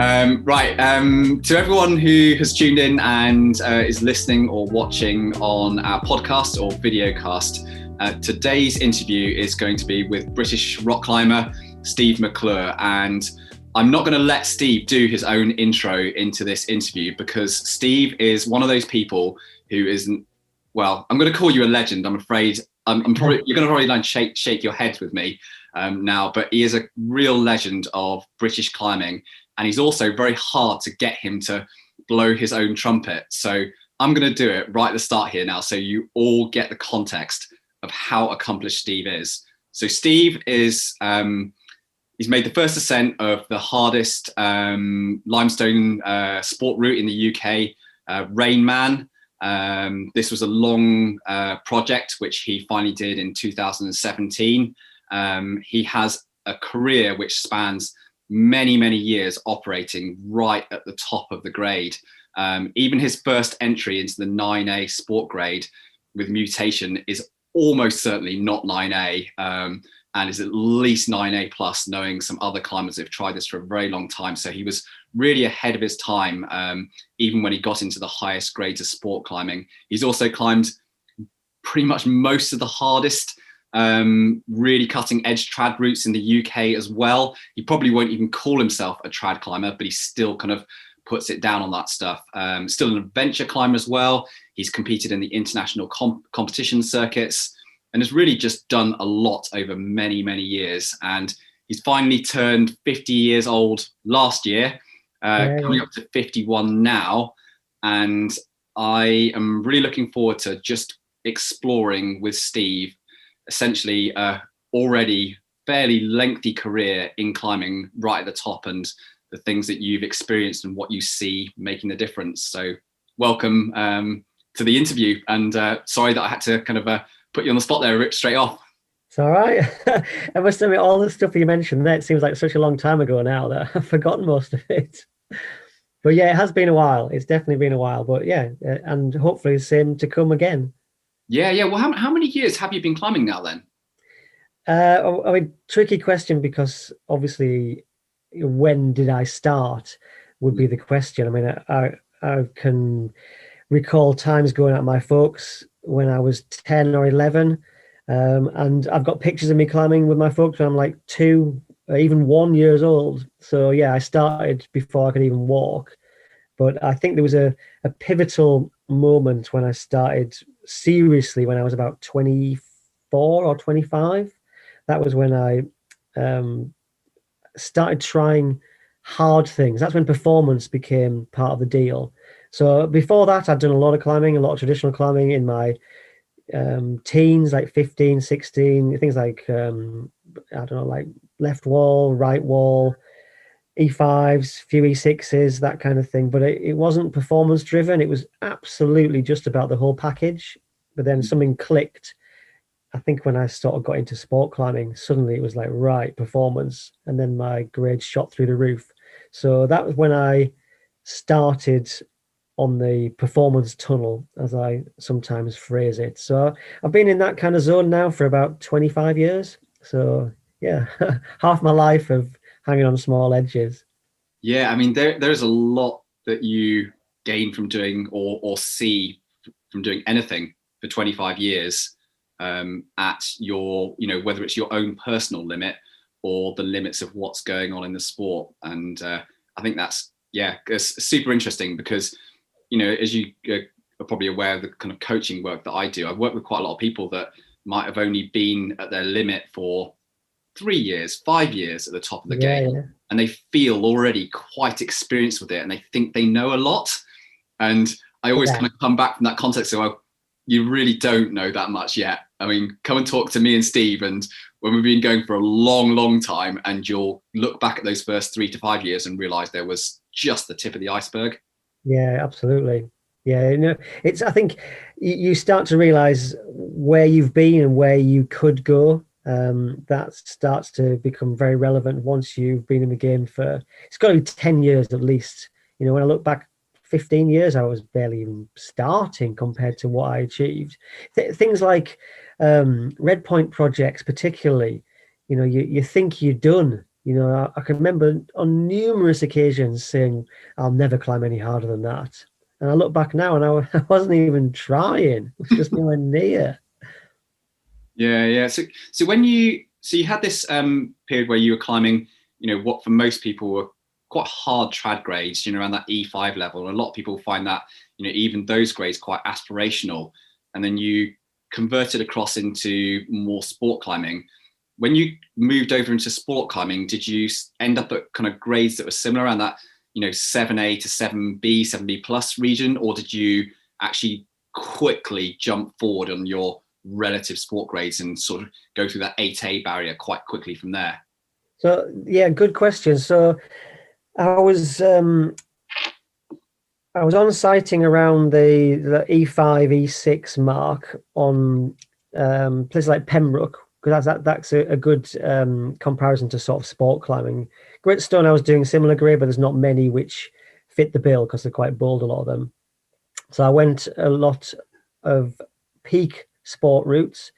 To everyone who has tuned in and is listening or watching on our podcast or videocast, today's interview is going to be with British rock climber Steve Mcclure. And I'm not going to let Steve do his own intro into this interview because Steve is one of those people who isn't, well, I'm going to call you a legend. I'm afraid you're going to probably like shake your head with me now, but he is a real legend of British climbing. And he's also very hard to get him to blow his own trumpet. So I'm going to do it right at the start here now, so you all get the context of how accomplished Steve is. So Steve is, he's made the first ascent of the hardest limestone sport route in the UK, Rainman. This was a long project, which he finally did in 2017. He has a career which spans many years operating right at the top of the grade. Even his first entry into the 9A sport grade with mutation is almost certainly not 9A and is at least 9A plus, knowing some other climbers who've tried this for a very long time. So he was really ahead of his time, even when he got into the highest grades of sport climbing. He's also climbed pretty much most of the hardest really cutting edge trad routes in the UK as well. He probably won't even call himself a trad climber, but he still kind of puts it down on that stuff. Still an adventure climber as well. He's competed in the international competition circuits and has really just done a lot over many years. And he's finally turned 50 years old last year, coming up to 51 now. And I am really looking forward to just exploring with Steve essentially already fairly lengthy career in climbing right at the top and the things that you've experienced and what you see making the difference. So welcome to the interview, and sorry that I had to kind of put you on the spot there, Rich, straight off. It's all right. I must admit, all the stuff you mentioned there, it seems like such a long time ago now that I've forgotten most of it. But yeah, it has been a while. It's definitely been a while, but yeah, and hopefully the same to come again. Yeah. Well, how many years have you been climbing now then? I mean, tricky question, because obviously, when did I start would be the question. I mean, I can recall times going out with my folks when I was 10 or 11, and I've got pictures of me climbing with my folks when I'm like 2 or even 1 years old. So yeah, I started before I could even walk. But I think there was a pivotal moment when I started seriously when I was about 24 or 25. That was when I started trying hard things. That's when performance became part of the deal. So before that, I'd done a lot of climbing, a lot of traditional climbing in my teens, like 15, 16, things like, I don't know, like left wall, right wall, E5s, few E6s, that kind of thing. But it wasn't performance driven. It was absolutely just about the whole package. But then something clicked. I think when I sort of got into sport climbing, suddenly it was like, right, performance. And then my grades shot through the roof. So that was when I started on the performance tunnel, as I sometimes phrase it. So I've been in that kind of zone now for about 25 years. So yeah, half my life of hanging on small edges. Yeah, I mean, there's a lot that you gain from doing or see from doing anything for 25 years at your, whether it's your own personal limit or the limits of what's going on in the sport. And I think it's super interesting because, as you are probably aware of the kind of coaching work that I do, I work with quite a lot of people that might have only been at their limit for 3 years, 5 years at the top of the game. Yeah. And they feel already quite experienced with it and they think they know a lot. And I always kind of come back from that context. So, well, you really don't know that much yet. I mean, come and talk to me and Steve, and when we've been going for a long time, and you'll look back at those first 3 to 5 years and realize there was just the tip of the iceberg. Yeah, absolutely. Yeah, it's, I think you start to realize where you've been and where you could go. That starts to become very relevant once you've been in the game for, it's got to be 10 years at least. When I look back 15 years, I was barely even starting compared to what I achieved. Things like red point projects, particularly, you think you're done. I can remember on numerous occasions saying, I'll never climb any harder than that. And I look back now and I wasn't even trying. It was just nowhere near. Yeah. So you had this period where you were climbing, what for most people were quite hard trad grades, around that E5 level. And a lot of people find that, even those grades quite aspirational. And then you converted across into more sport climbing. When you moved over into sport climbing, did you end up at kind of grades that were similar around that, 7A to 7B, 7B plus region, or did you actually quickly jump forward on your relative sport grades and sort of go through that 8A barrier quite quickly from there? So yeah, good question. So I was on sighting around the E5, E6 mark on places like Pembroke, because that's a good comparison to sort of sport climbing. Gritstone, I was doing similar grade, but there's not many which fit the bill because they're quite bold, a lot of them. So I went a lot of peak sport routes,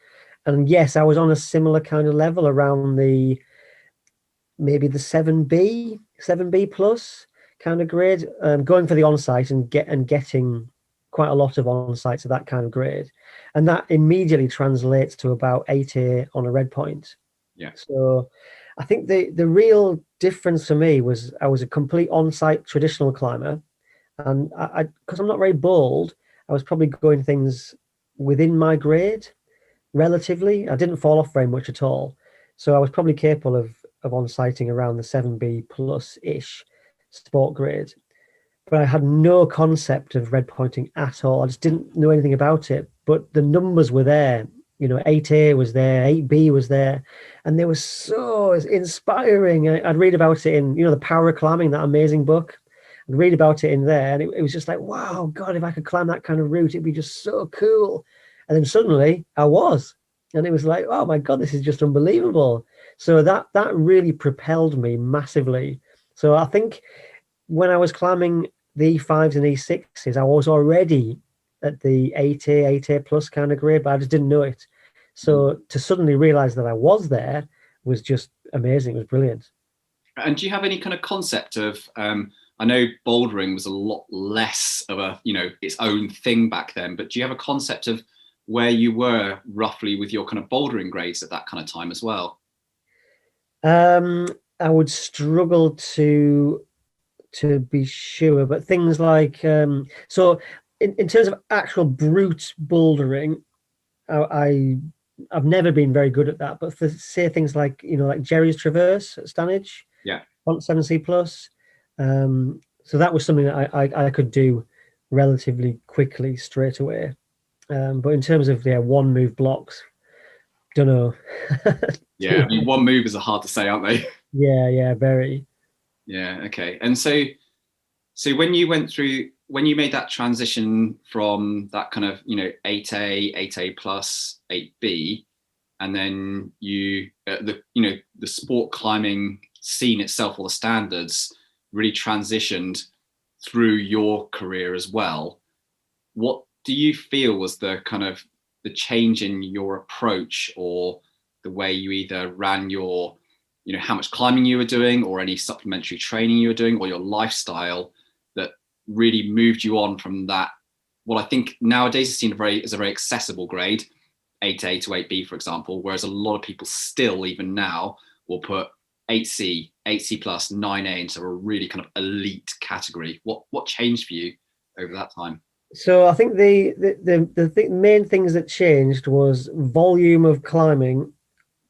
and yes, I was on a similar kind of level around maybe the 7B plus kind of grade, going for the on-site and getting quite a lot of on-sites of that kind of grade. And that immediately translates to about 8A on a red point. Yeah. So I think the real difference for me was I was a complete on-site traditional climber. And because I'm not very bold, I was probably going things within my grade relatively. I didn't fall off very much at all. So I was probably capable of on-sighting around the 7B plus-ish sport grade. But I had no concept of red pointing at all. I just didn't know anything about it. But the numbers were there. 8A was there, 8B was there. And they were so inspiring. I'd read about it in, The Power of Climbing, that amazing book. I'd read about it in there. And it was just like, wow, God, if I could climb that kind of route, it'd be just so cool. And then suddenly I was. And it was like, oh my God, this is just unbelievable. So that really propelled me massively. So I think when I was climbing the E5s and E6s, I was already at the 8A plus kind of grade, but I just didn't know it. So to suddenly realize that I was there was just amazing. It was brilliant. And do you have any kind of concept of, I know bouldering was a lot less of a, its own thing back then, but do you have a concept of where you were roughly with your kind of bouldering grades at that kind of time as well? I would struggle to be sure, but things like so in terms of actual brute bouldering, I've never been very good at that. But for say things like like Jerry's Traverse at Stanage, yeah, on 7C plus, so that was something that I could do relatively quickly straight away. But in terms of one move blocks, don't know. Yeah, I mean, one movers are hard to say, aren't they? Yeah, very. Yeah, okay. And so when you made that transition from that kind of 8A, 8A plus, 8B, and then the sport climbing scene itself, or the standards, really transitioned through your career as well. What do you feel was the kind of the change in your approach, or the way you either ran your, how much climbing you were doing, or any supplementary training you were doing, or your lifestyle, that really moved you on from that, what I think nowadays is seen as a very accessible grade, 8A to 8B, for example, whereas a lot of people still, even now, will put 8C, 8C plus, 9A into a really kind of elite category. What changed for you over that time? So I think the main things that changed was volume of climbing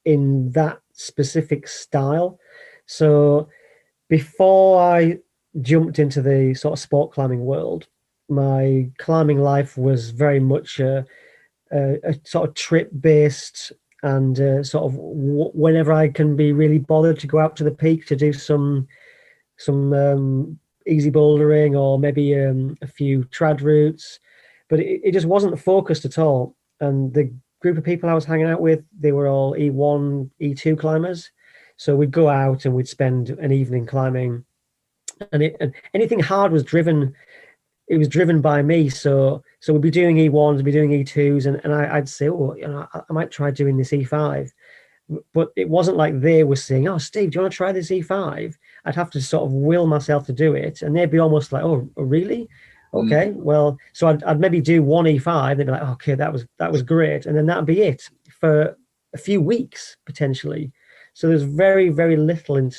in that specific style. So before I jumped into the sort of sport climbing world, my climbing life was very much a sort of trip based, and sort of whenever I can be really bothered to go out to the peak to do some easy bouldering, or maybe a few trad routes, but it just wasn't focused at all. And the group of people I was hanging out with, they were all E1, E2 climbers. So we'd go out and we'd spend an evening climbing, and anything hard was driven. It was driven by me. So we'd be doing E1s, we'd be doing E2s, and I'd say, oh, I might try doing this E5. but it wasn't like they were saying, "Oh, Steve, do you want to try this E5?" I'd have to sort of will myself to do it, and they'd be almost like, "Oh, really? Okay, well." So I'd maybe do one E5. They'd be like, "Okay, that was great," and then that'd be it for a few weeks potentially. So there's very, very little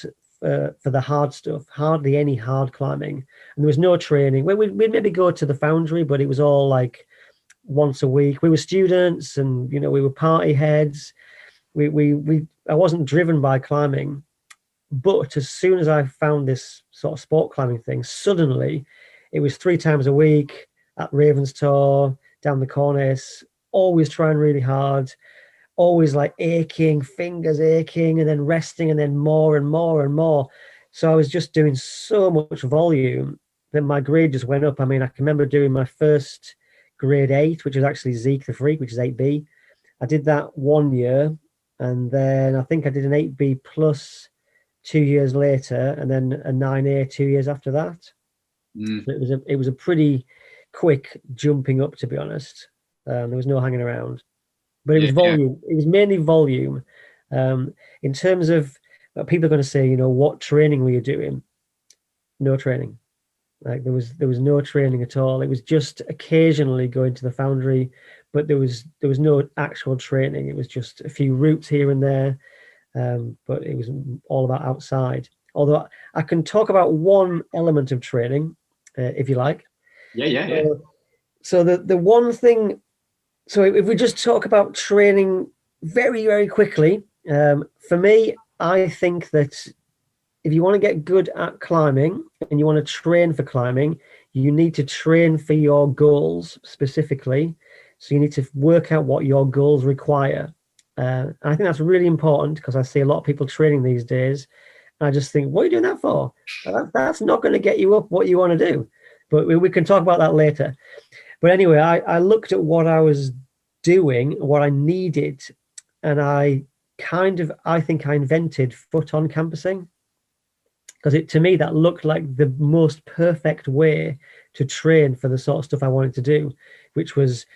for the hard stuff, hardly any hard climbing, and there was no training. We'd maybe go to the foundry, but it was all like once a week. We were students, and we were party heads. I wasn't driven by climbing, but as soon as I found this sort of sport climbing thing, suddenly it was 3 times a week at Ravenstor, down the cornice, always trying really hard, always like aching, fingers aching, and then resting, and then more and more and more. So I was just doing so much volume that my grade just went up. I mean, I can remember doing my first grade 8, which was actually Zeke the Freak, which is 8B. I did that 1 year, and then I think I did an 8B plus 2 years later, and then a 9A 2 years after that. So it was a pretty quick jumping up, to be honest. There was no hanging around, but it was volume. It was mainly volume. In terms of people are going to say, what training were you doing? No training. Like there was no training at all. It was just occasionally going to the foundry, but there was no actual training. It was just a few routes here and there, but it was all about outside. Although I can talk about one element of training, if you like. Yeah. So the one thing. So if we just talk about training very, very quickly, for me, I think that if you want to get good at climbing and you want to train for climbing, you need to train for your goals specifically. So you need to work out what your goals require. And I think that's really important because I see a lot of people training these days. And I just think, what are you doing that for? That's not going to get you up what you want to do. But we can talk about that later. But anyway, I looked at what I was doing, what I needed, and I think I invented foot-on campusing, because to me that looked like the most perfect way to train for the sort of stuff I wanted to do, which was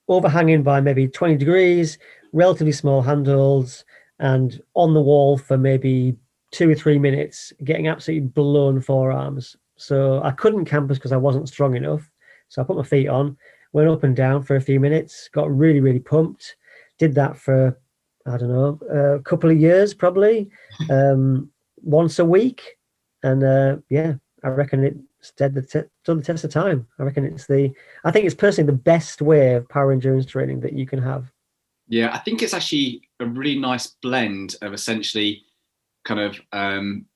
overhanging by maybe 20 degrees, relatively small handholds, and on the wall for maybe 2 or 3 minutes, getting absolutely blown forearms. So I couldn't campus because I wasn't strong enough. So I put my feet on, went up and down for a few minutes, got really, really pumped. Did that for, I don't know, a couple of years probably, once a week. And I reckon it stood the test of time. I reckon I think it's personally the best way of power endurance training that you can have. Yeah, I think it's actually a really nice blend of essentially kind of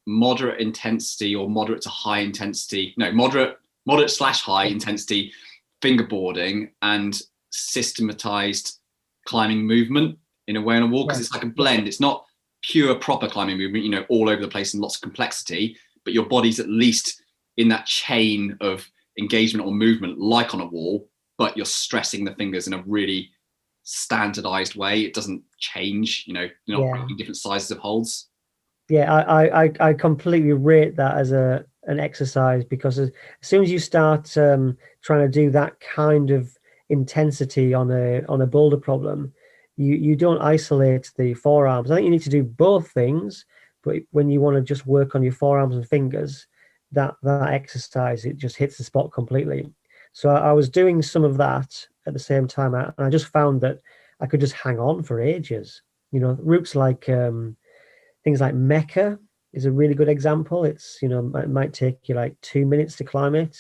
moderate intensity or moderate to high intensity, moderate / high intensity fingerboarding and systematized climbing movement in a way on a wall, because it's like a blend. It's not pure proper climbing movement, all over the place and lots of complexity, but your body's at least in that chain of engagement or movement like on a wall, but you're stressing the fingers in a really standardized way. It doesn't change, you're not breaking different sizes of holds. Yeah, I completely rate that as an exercise, because as soon as you start trying to do that kind of intensity on a boulder problem, you don't isolate the forearms. I think you need to do both things, but when you want to just work on your forearms and fingers, that exercise, it just hits the spot completely. So I was doing some of that at the same time, and I just found that I could just hang on for ages. Routes like things like Mecca is a really good example. It's, it might take you like 2 minutes to climb it,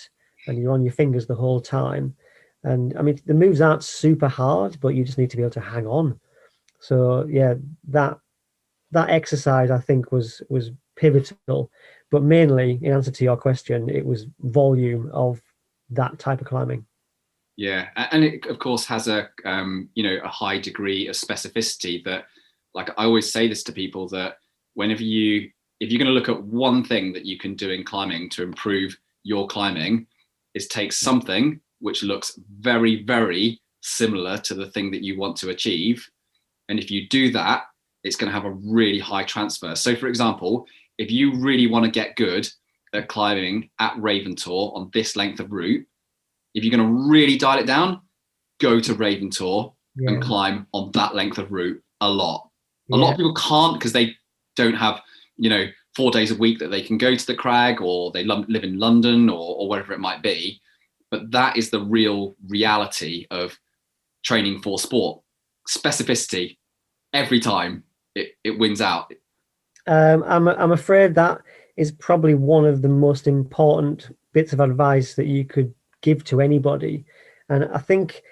and you're on your fingers the whole time. And I mean, the moves aren't super hard, but you just need to be able to hang on. So yeah, that exercise I think was pivotal, but mainly in answer to your question, it was volume of that type of climbing. Yeah, and it of course has a a high degree of specificity. That, like, I always say this to people, that if you're going to look at one thing that you can do in climbing to improve your climbing, is take something which looks very, very similar to the thing that you want to achieve, and if you do that, it's going to have a really high transfer. So for example, if you really want to get good at climbing at Ravenstor on this length of route, if you're going to really dial it down, go to Ravenstor and climb on that length of route a lot. A lot of people can't because they don't have, 4 days a week that they can go to the crag, or they live in London or whatever it might be. But that is the real reality of training for sport. Specificity, every time it wins out. I'm afraid that is probably one of the most important bits of advice that you could give to anybody. And I think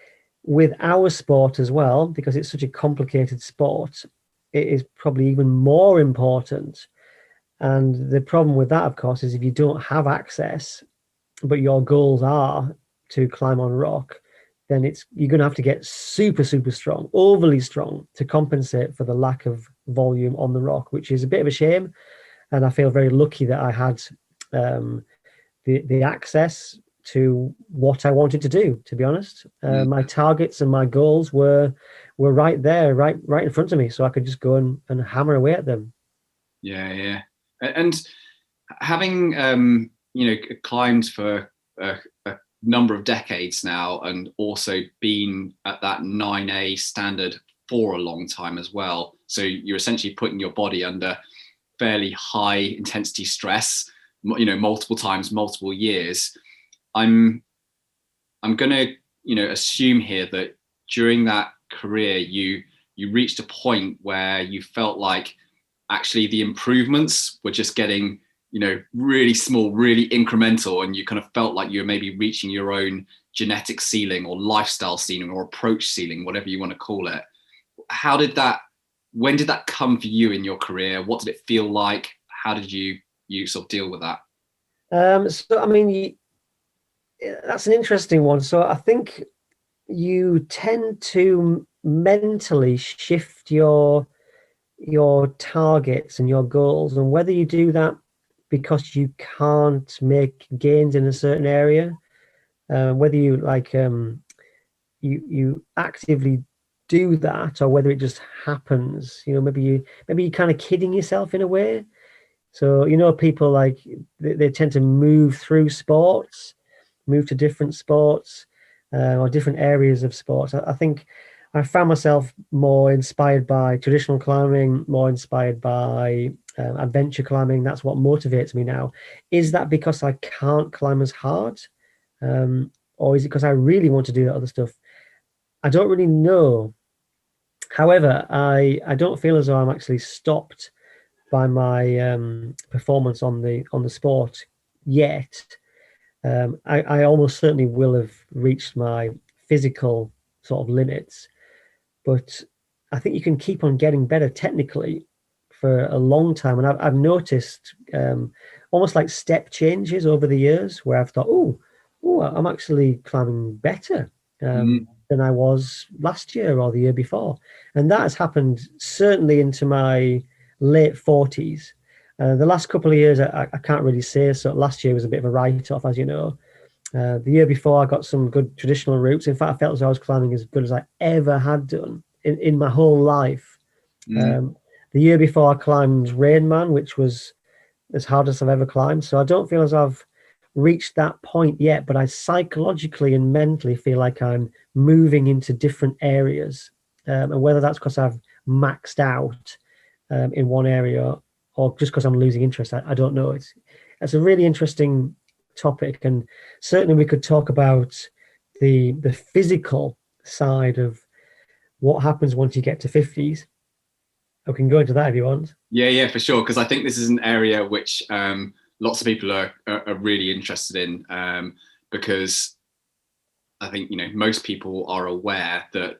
with our sport as well, because it's such a complicated sport, it is probably even more important. And the problem with that, of course, is if you don't have access, but your goals are to climb on rock, then you're going to have to get super, super strong, overly strong, to compensate for the lack of volume on the rock, which is a bit of a shame. And I feel very lucky that I had the access to what I wanted to do, to be honest. My targets and my goals were right there, right in front of me, so I could just go and hammer away at them. Yeah. And having climbed for a number of decades now, and also been at that 9A standard for a long time as well, so you're essentially putting your body under fairly high intensity stress, multiple times, multiple years. I'm gonna assume here that during that career you reached a point where you felt like actually the improvements were just getting really small, really incremental, and you kind of felt like you were maybe reaching your own genetic ceiling or lifestyle ceiling or approach ceiling, whatever you want to call it. When did that come for you in your career? What did it feel like? How did you sort of deal with that? So I mean, that's an interesting one. So I think you tend to mentally shift your targets and your goals, and whether you do that because you can't make gains in a certain area, whether you you actively do that, or whether it just happens. Maybe you're kind of kidding yourself in a way. So people like they tend to move through sports, move to different sports, or different areas of sports. I think I found myself more inspired by traditional climbing, more inspired by adventure climbing. That's what motivates me now. Is that because I can't climb as hard? Or is it because I really want to do that other stuff? I don't really know. However, I don't feel as though I'm actually stopped by my performance on the sport yet. I almost certainly will have reached my physical sort of limits, but I think you can keep on getting better technically for a long time. And I've noticed almost like step changes over the years where I've thought, oh, I'm actually climbing better than I was last year or the year before. And that has happened certainly into my late 40s. The last couple of years, I can't really say. So last year was a bit of a write-off, as you know. The year before, I got some good traditional routes. In fact, I felt as though I was climbing as good as I ever had done in my whole life. The year before, I climbed Rainman, which was as hard as I've ever climbed. So I don't feel as I've reached that point yet, but I psychologically and mentally feel like I'm moving into different areas. And whether that's because I've maxed out in one area or just because I'm losing interest, I don't know. It's a really interesting topic, and certainly we could talk about the physical side of what happens once you get to 50s. I can go into that if you want. Yeah, for sure, because I think this is an area which lots of people are really interested in, because I think most people are aware that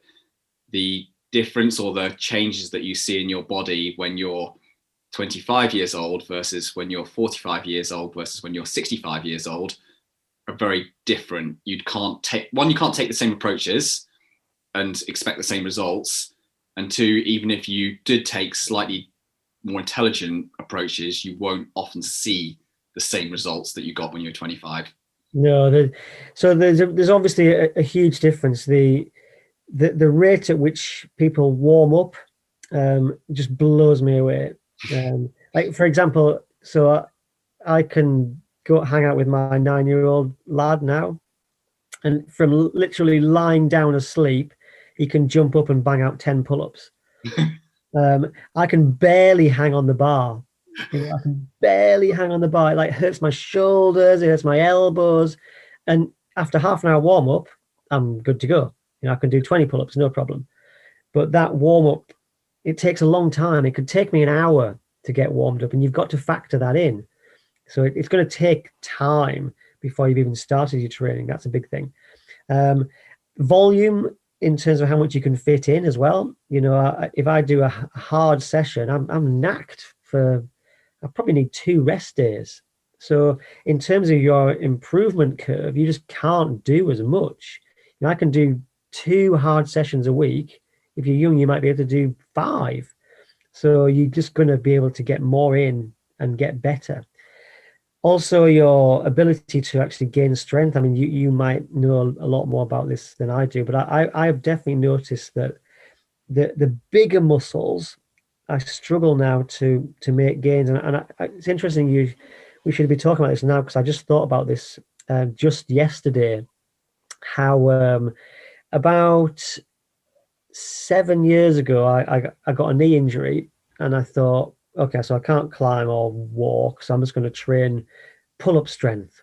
the difference or the changes that you see in your body when you're 25 years old versus when you're 45 years old versus when you're 65 years old are very different. You can't take the same approaches and expect the same results, and two, even if you did take slightly more intelligent approaches, you won't often see the same results that you got when you were 25. No, so there's obviously a huge difference. The rate at which people warm up just blows me away. Like, for example, so I can go hang out with my 9-year-old lad now, and from literally lying down asleep, he can jump up and bang out 10 pull-ups. I can barely hang on the bar. I can barely hang on the bar. It like hurts my shoulders, it hurts my elbows. And after half an hour warm up, I'm good to go. I can do 20 pull-ups, no problem. But that warm up, it takes a long time. It could take me an hour to get warmed up, and you've got to factor that in. So it's going to take time before you've even started your training. That's a big thing. Volume in terms of how much you can fit in as well. If I do a hard session, I'm knacked I probably need 2 rest days. So in terms of your improvement curve, you just can't do as much. I can do 2 hard sessions a week. If you're young, you might be able to do 5. So you're just going to be able to get more in and get better. Also, your ability to actually gain strength. I mean, you might know a lot more about this than I do, but I have definitely noticed that the bigger muscles, I struggle now to make gains. And it's interesting we should be talking about this now, because I just thought about this just yesterday, how about 7 years ago, I got a knee injury, and I thought, okay, so I can't climb or walk, so I'm just going to train pull-up strength.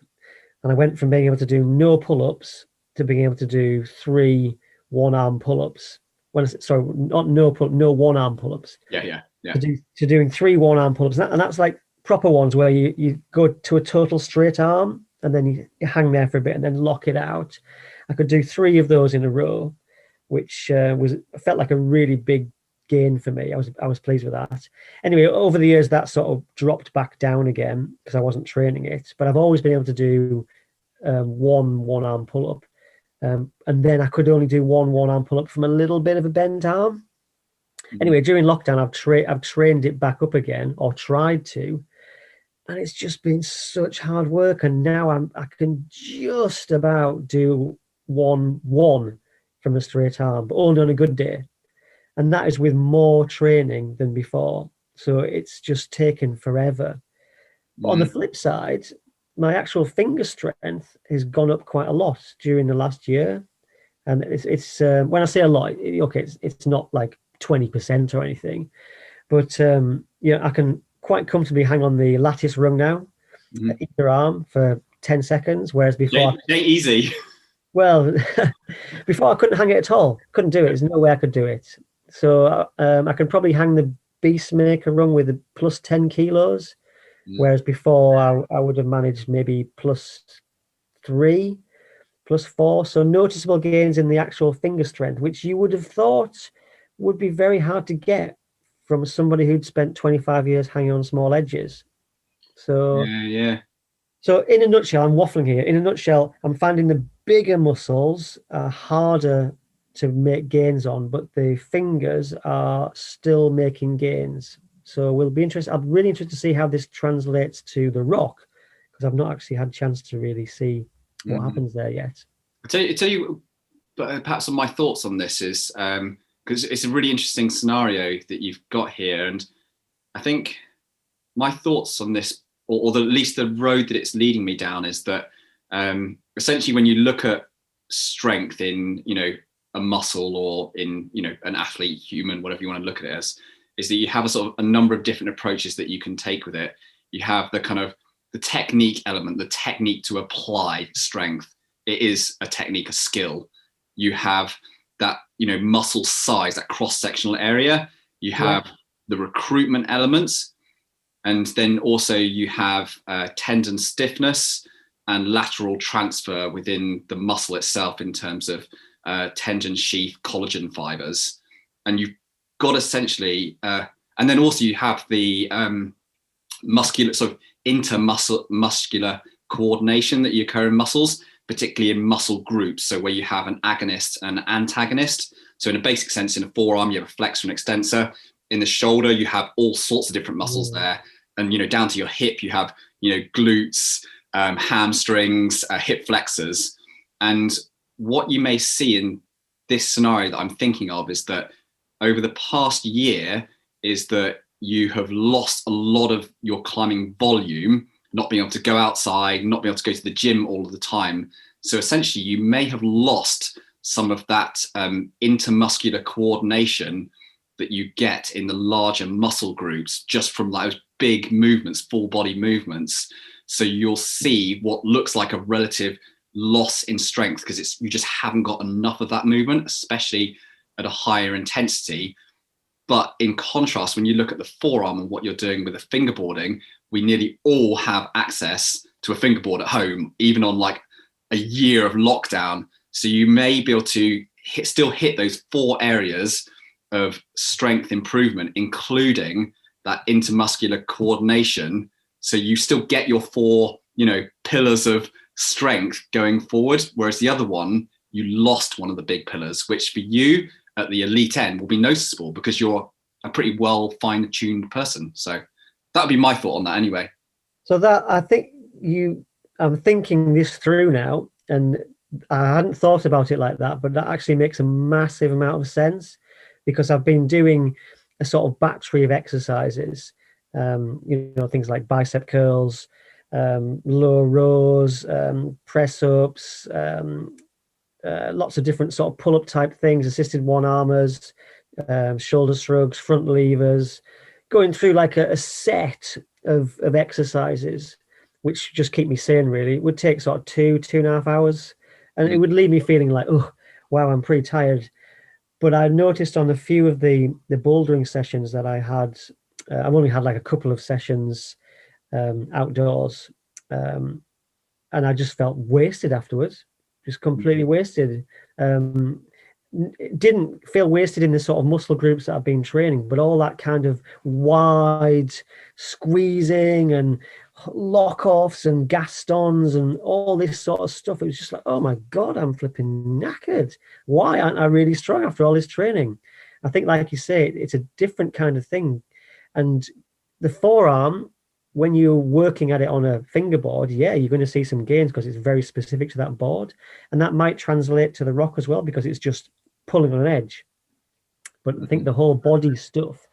And I went from being able to do no pull-ups to being able to do 3 one-arm pull-ups. Sorry, not no one-arm pull-ups. Yeah. To doing 3 one-arm pull-ups, and that's like proper ones where you go to a total straight arm, and then you hang there for a bit and then lock it out. I could do 3 of those in a row, which felt like a really big gain for me. I was pleased with that. Anyway, over the years that sort of dropped back down again because I wasn't training it, but I've always been able to do one-arm pull-up, and then I could only do one-arm pull-up from a little bit of a bent arm. Anyway, during lockdown, I've trained it back up again, or tried to, and it's just been such hard work. And now I can just about do one from a straight arm, but only on a good day. And that is with more training than before. So it's just taken forever. But on the flip side, my actual finger strength has gone up quite a lot during the last year. And it's when I say a lot, okay, it's not like 20% or anything, but I can quite comfortably hang on the lattice rung now, either arm for 10 seconds, whereas before it ain't easy. Well, before I couldn't hang it at all. Couldn't do it. There's no way I could do it. So I can probably hang the Beastmaker rung with a plus 10 kilos, whereas before I would have managed maybe plus 3, plus 4. So noticeable gains in the actual finger strength, which you would have thought would be very hard to get from somebody who'd spent 25 years hanging on small edges. So yeah. So in a nutshell, I'm waffling here. In a nutshell, I'm finding the bigger muscles are harder to make gains on, but the fingers are still making gains. So we'll be interested. I'm really interested to see how this translates to the rock, because I've not actually had a chance to really see what happens there yet. I tell you, perhaps my thoughts on this is because it's a really interesting scenario that you've got here, and I think my thoughts on this, or at least the road that it's leading me down, is that essentially when you look at strength in a muscle, or in an athlete, human, whatever you want to look at it as, is that you have a sort of a number of different approaches that you can take with it. You have the kind of the technique element, the technique to apply strength. It is a technique, a skill. You have that muscle size, that cross-sectional area. You have the recruitment elements. And then also you have tendon stiffness and lateral transfer within the muscle itself in terms of tendon sheath, collagen fibers. And you've got essentially, and then also you have the muscular, sort of intermuscular coordination that you occur in muscles, particularly in muscle groups. So where you have an agonist and an antagonist. So in a basic sense, in a forearm, you have a flexor and extensor. In the shoulder, you have all sorts of different muscles there. And, down to your hip, you have, glutes, hamstrings, hip flexors. And what you may see in this scenario that I'm thinking of is that over the past year is that you have lost a lot of your climbing volume, not being able to go outside, not being able to go to the gym all of the time. So essentially you may have lost some of that intermuscular coordination that you get in the larger muscle groups just from those big movements, full body movements. So you'll see what looks like a relative loss in strength because you just haven't got enough of that movement, especially at a higher intensity. But in contrast, when you look at the forearm and what you're doing with the fingerboarding, we nearly all have access to a fingerboard at home, even on like a year of lockdown. So you may be able to still hit those 4 areas of strength improvement, including that intermuscular coordination. So you still get your 4, pillars of strength going forward. Whereas the other one, you lost one of the big pillars, which for you at the elite end will be noticeable because you're a pretty well fine-tuned person. So that would be my thought on that anyway. So that, I think I'm thinking this through now, and I hadn't thought about it like that, but that actually makes a massive amount of sense because I've been doing a sort of battery of exercises, things like bicep curls, low rows, press ups, lots of different sort of pull-up type things, assisted one-armers, shoulder shrugs, front levers, going through like a set of exercises, which just keep me sane, really. It would take sort of 2.5 hours, and it would leave me feeling like, oh, wow, I'm pretty tired. But I noticed on a few of the bouldering sessions that I had, I've only had like a couple of sessions outdoors, and I just felt wasted afterwards. Just completely wasted. Didn't feel wasted in the sort of muscle groups that I've been training, but all that kind of wide squeezing and lock-offs and gastons and all this sort of stuff. It was just like, oh my God, I'm flipping knackered. Why aren't I really strong after all this training? I think, like you say, it's a different kind of thing. And the forearm, when you're working at it on a fingerboard, yeah, you're going to see some gains because it's very specific to that board. And that might translate to the rock as well because it's just pulling on an edge. But I think the whole body stuff,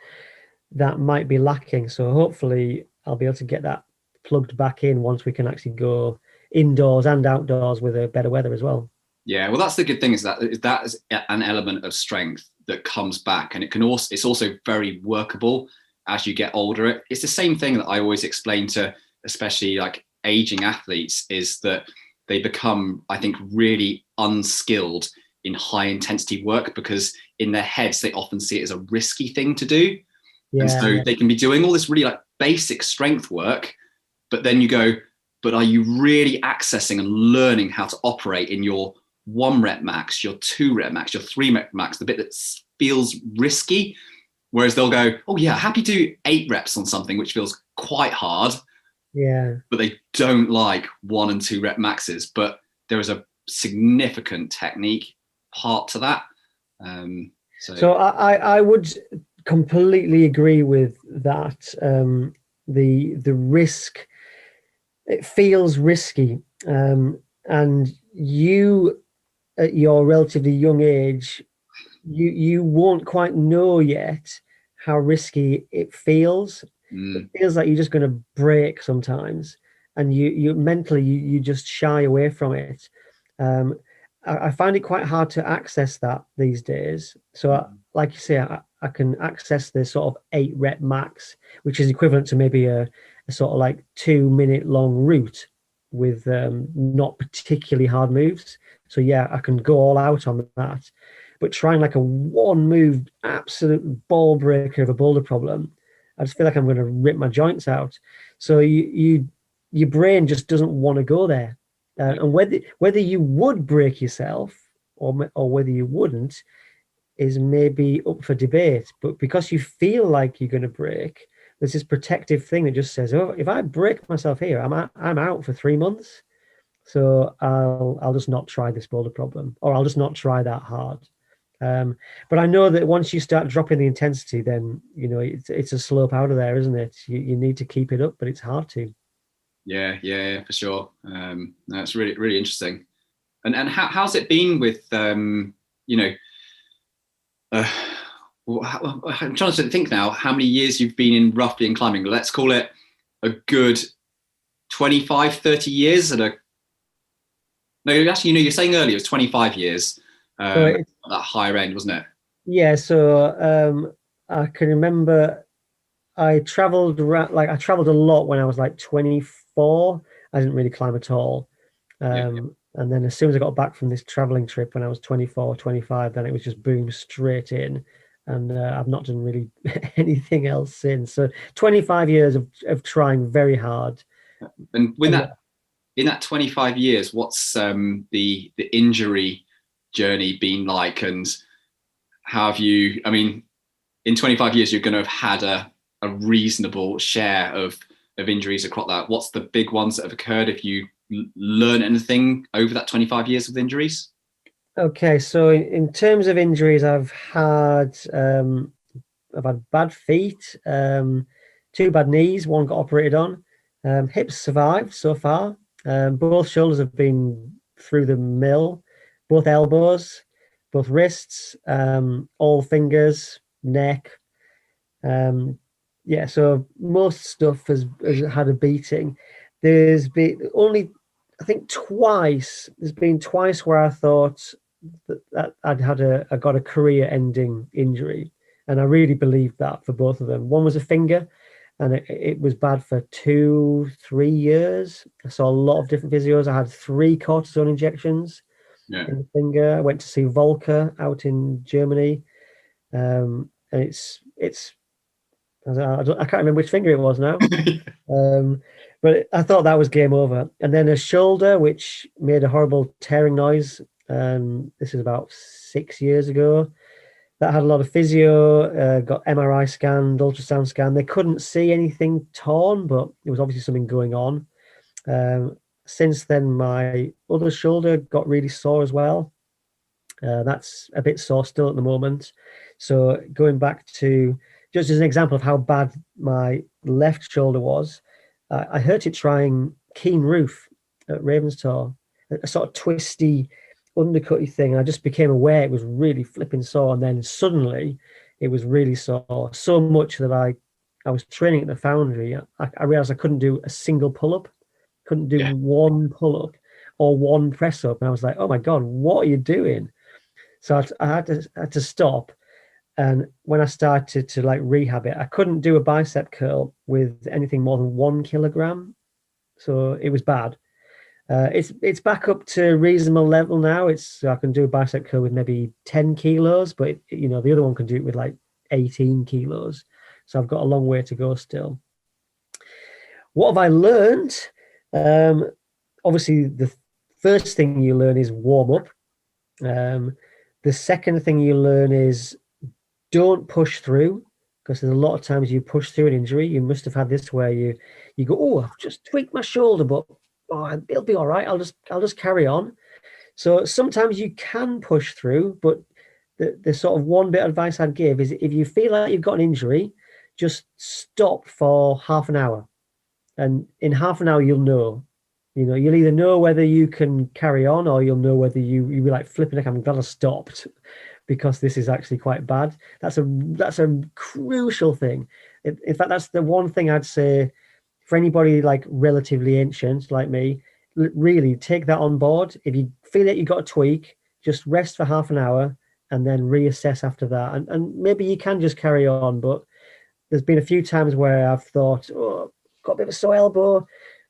that might be lacking. So hopefully I'll be able to get that plugged back in once we can actually go indoors and outdoors with a better weather as well. Yeah, well, that's the good thing is that is an element of strength that comes back, and it's also very workable as you get older. It's the same thing that I always explain to, especially like aging athletes, is that they become, I think, really unskilled in high intensity work because in their heads, they often see it as a risky thing to do. Yeah, and so they can be doing all this really like basic strength work, but then you go, but are you really accessing and learning how to operate in your 1 rep max, your 2 rep max, your 3 rep max, the bit that feels risky? Whereas they'll go, oh yeah, happy to do 8 reps on something which feels quite hard. Yeah. But they don't like 1 and 2 rep maxes. But there is a significant technique part to that. So I would completely agree with that. The risk, it feels risky. And you, at your relatively young age, you won't quite know yet how risky it feels. It feels like you're just going to break sometimes, and you mentally you just shy away from it. I find it quite hard to access that these days. So like you say, I can access the sort of 8 rep max, which is equivalent to maybe a sort of like 2-minute long route with not particularly hard moves. So yeah, I can go all out on that. But trying like a 1 move, absolute ball breaker of a boulder problem, I just feel like I'm going to rip my joints out. So your brain just doesn't want to go there. And whether you would break yourself or whether you wouldn't is maybe up for debate. But because you feel like you're going to break, there's this protective thing that just says, oh, if I break myself here, I'm out for 3 months. So I'll just not try this boulder problem, or I'll just not try that hard. But I know that once you start dropping the intensity, then it's a slope out of there, isn't it? You need to keep it up, but it's hard to. Yeah, for sure. That's really, really interesting. And how's it been with I'm trying to think now how many years you've been in roughly in climbing. Let's call it a good 25, 30 years no, actually, you're saying earlier it was 25 years. That higher end, wasn't it? Yeah. So I can remember I traveled around, like I traveled a lot when I was like 24. I didn't really climb at all. Yeah. And then as soon as I got back from this traveling trip when I was 24, 25, then it was just boom straight in. And I've not done really anything else since. So 25 years of trying very hard. And when And that in that 25 years, what's the injury journey been like, and how have you? I mean, in 25 years, you're going to have had a reasonable share of injuries across that. What's the big ones that have occurred? If you learn anything over that 25 years with injuries? okay, so in terms of injuries, I've had bad feet, two bad knees, one got operated on. Hips survived so far. Both shoulders have been through the mill, both elbows, both wrists, all fingers, neck. Um, yeah, so most stuff has had a beating. There's been only, I think, twice. There's been twice where I thought that I got a career-ending injury, and I really believed that for both of them. One was a finger, and it was bad for 2, 3 years. I saw a lot of different physios. I had 3 cortisone injections Yeah. in the finger. I went to see Volker out in Germany, and I can't remember which finger it was now. Um, but I thought that was game over. And then a shoulder, which made a horrible tearing noise. This is about 6 years ago. That had a lot of physio, got MRI scanned, ultrasound scan. They couldn't see anything torn, but there was obviously something going on. Since then, my other shoulder got really sore as well. That's a bit sore still at the moment. So going back to just as an example of how bad my left shoulder was, I hurt it trying Keen Roof at Ravenstor, a sort of twisty, undercutty thing. I just became aware it was really flipping sore, and then suddenly it was really sore, so much that I was training at the foundry. I realized I couldn't do a single pull up, couldn't do Yeah. one pull up or one press up, and I was like, "Oh my god, what are you doing?" So I had to stop. And when I started to like rehab it, I couldn't do a bicep curl with anything more than 1 kilogram. So it was bad. It's back up to reasonable level now. I can do a bicep curl with maybe 10 kilos, but the other one can do it with like 18 kilos. So I've got a long way to go still. What have I learned? Obviously, the first thing you learn is warm up. The second thing you learn is don't push through, because there's a lot of times you push through an injury. You must have had this where you go, oh, I've just tweaked my shoulder, but it'll be all right. I'll just carry on. So sometimes you can push through, but the sort of one bit of advice I'd give is if you feel like you've got an injury, just stop for half an hour. And in half an hour, you'll know. You'll either know whether you can carry on, or you'll know whether you'll be like flipping like, I'm glad I stopped, because this is actually quite bad. That's a crucial thing. In fact, that's the one thing I'd say for anybody like relatively ancient like me. Really take that on board. If you feel that you've got a tweak, just rest for half an hour and then reassess after that. And maybe you can just carry on. But there's been a few times where I've thought, oh, got a bit of a sore elbow,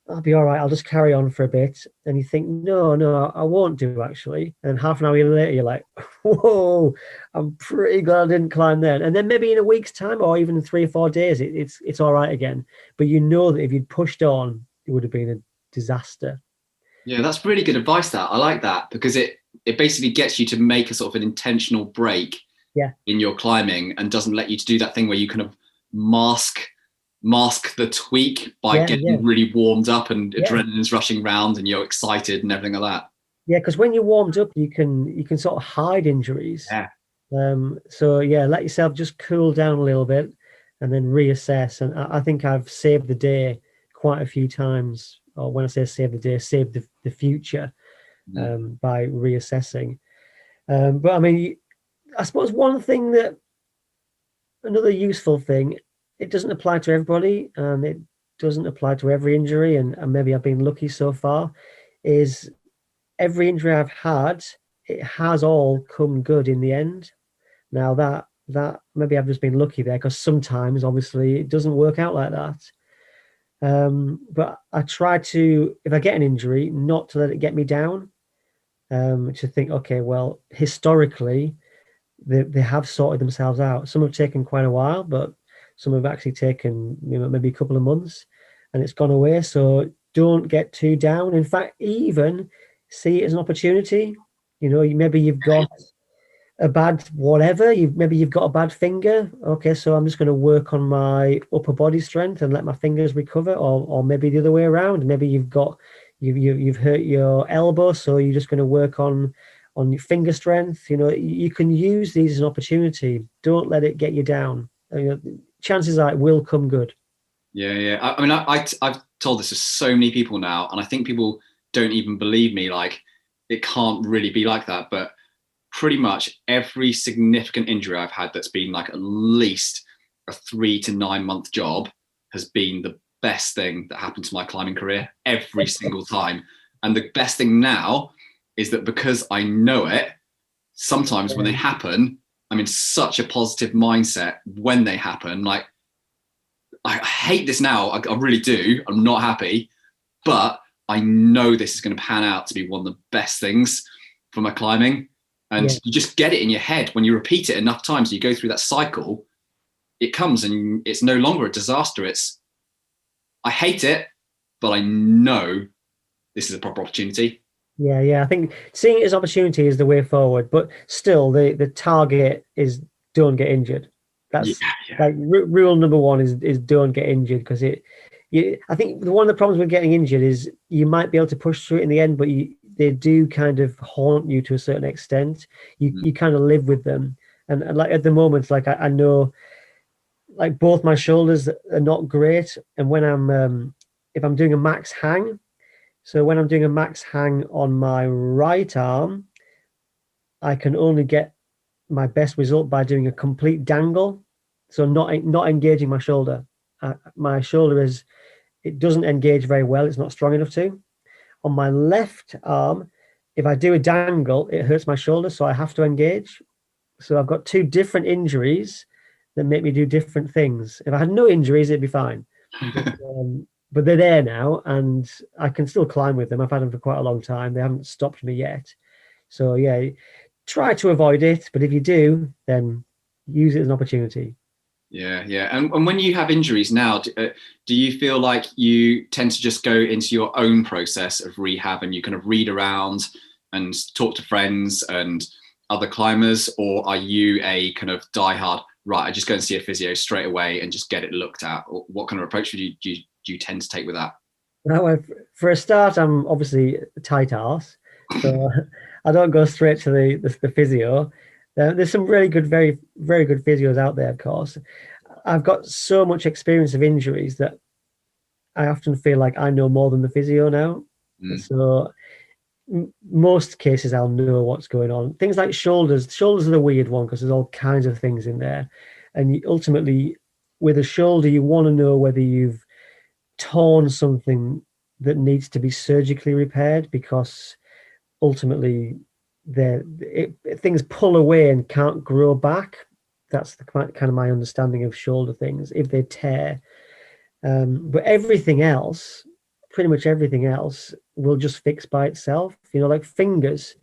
I'll be all right. I'll just carry on for a bit. And you think, no, I won't do actually. And half an hour later, you're like, whoa, I'm pretty glad I didn't climb then. And then maybe in a week's time, or even in 3 or 4 days, it's all right again. But you know that if you'd pushed on, it would have been a disaster. Yeah, that's really good advice. That I like that, because it basically gets you to make a sort of an intentional break in your climbing, and doesn't let you to do that thing where you kind of mask the tweak by getting really warmed up and adrenaline's rushing around and you're excited and everything like that. Yeah, because when you're warmed up, you can sort of hide injuries. Yeah. So let yourself just cool down a little bit and then reassess. And I think I've saved the day quite a few times. Or when I say save the day, save the future by reassessing. But I mean, I suppose another useful thing, it doesn't apply to everybody, and it doesn't apply to every injury, and maybe I've been lucky so far, is every injury I've had, it has all come good in the end. Now that that maybe I've just been lucky there, because sometimes obviously it doesn't work out like that. But I try to, if I get an injury, not to let it get me down. To think, okay, well, historically, they have sorted themselves out. Some have taken quite a while, but some have actually taken, maybe a couple of months, and it's gone away. So don't get too down. In fact, even see it as an opportunity. Maybe you've got a bad whatever. Maybe you've got a bad finger. Okay, so I'm just going to work on my upper body strength and let my fingers recover, or maybe the other way around. Maybe you've hurt your elbow, so you're just going to work on your finger strength. You can use these as an opportunity. Don't let it get you down. Chances are it will come good. Yeah. I mean, I've told this to so many people now, and I think people don't even believe me. Like, it can't really be like that. But pretty much every significant injury I've had that's been like at least a 3 to 9 month job has been the best thing that happened to my climbing career every single time. And the best thing now is that because I know it, sometimes when they happen, I'm in such a positive mindset when they happen. Like, I hate this now. I really do. I'm not happy, but I know this is going to pan out to be one of the best things for my climbing. And you just get it in your head. When you repeat it enough times, you go through that cycle, it comes, and it's no longer a disaster. I hate it, but I know this is a proper opportunity. Yeah. I think seeing it as opportunity is the way forward, but still the target is don't get injured. That's like rule number one is don't get injured, because I think one of the problems with getting injured is you might be able to push through it in the end, but they do kind of haunt you to a certain extent. You kind of live with them. And like at the moment, like I know, like both my shoulders are not great. And when if I'm doing a max hang, so when I'm doing a max hang on my right arm, I can only get my best result by doing a complete dangle. So not engaging my shoulder. My shoulder it doesn't engage very well. It's not strong enough to. On my left arm, if I do a dangle, it hurts my shoulder, so I have to engage. So I've got two different injuries that make me do different things. If I had no injuries, it'd be fine. But they're there now, and I can still climb with them. I've had them for quite a long time. They haven't stopped me yet. So yeah, try to avoid it. But if you do, then use it as an opportunity. Yeah. And when you have injuries now, do you feel like you tend to just go into your own process of rehab and you kind of read around and talk to friends and other climbers, or are you a kind of diehard, right, I just go and see a physio straight away and just get it looked at? Or what kind of approach do you tend to take with that? Now, for a start, I'm obviously a tight arse, so I don't go straight to the physio. There's some really good, very, very good physios out there, of course. I've got so much experience of injuries that I often feel like I know more than the physio now. So most cases I'll know what's going on. Things like shoulders are the weird one, because there's all kinds of things in there. And ultimately, with a shoulder, you want to know whether you've torn something that needs to be surgically repaired, because ultimately things pull away and can't grow back. That's the kind of my understanding of shoulder things, if they tear. But everything else, pretty much everything else, will just fix by itself. Like fingers,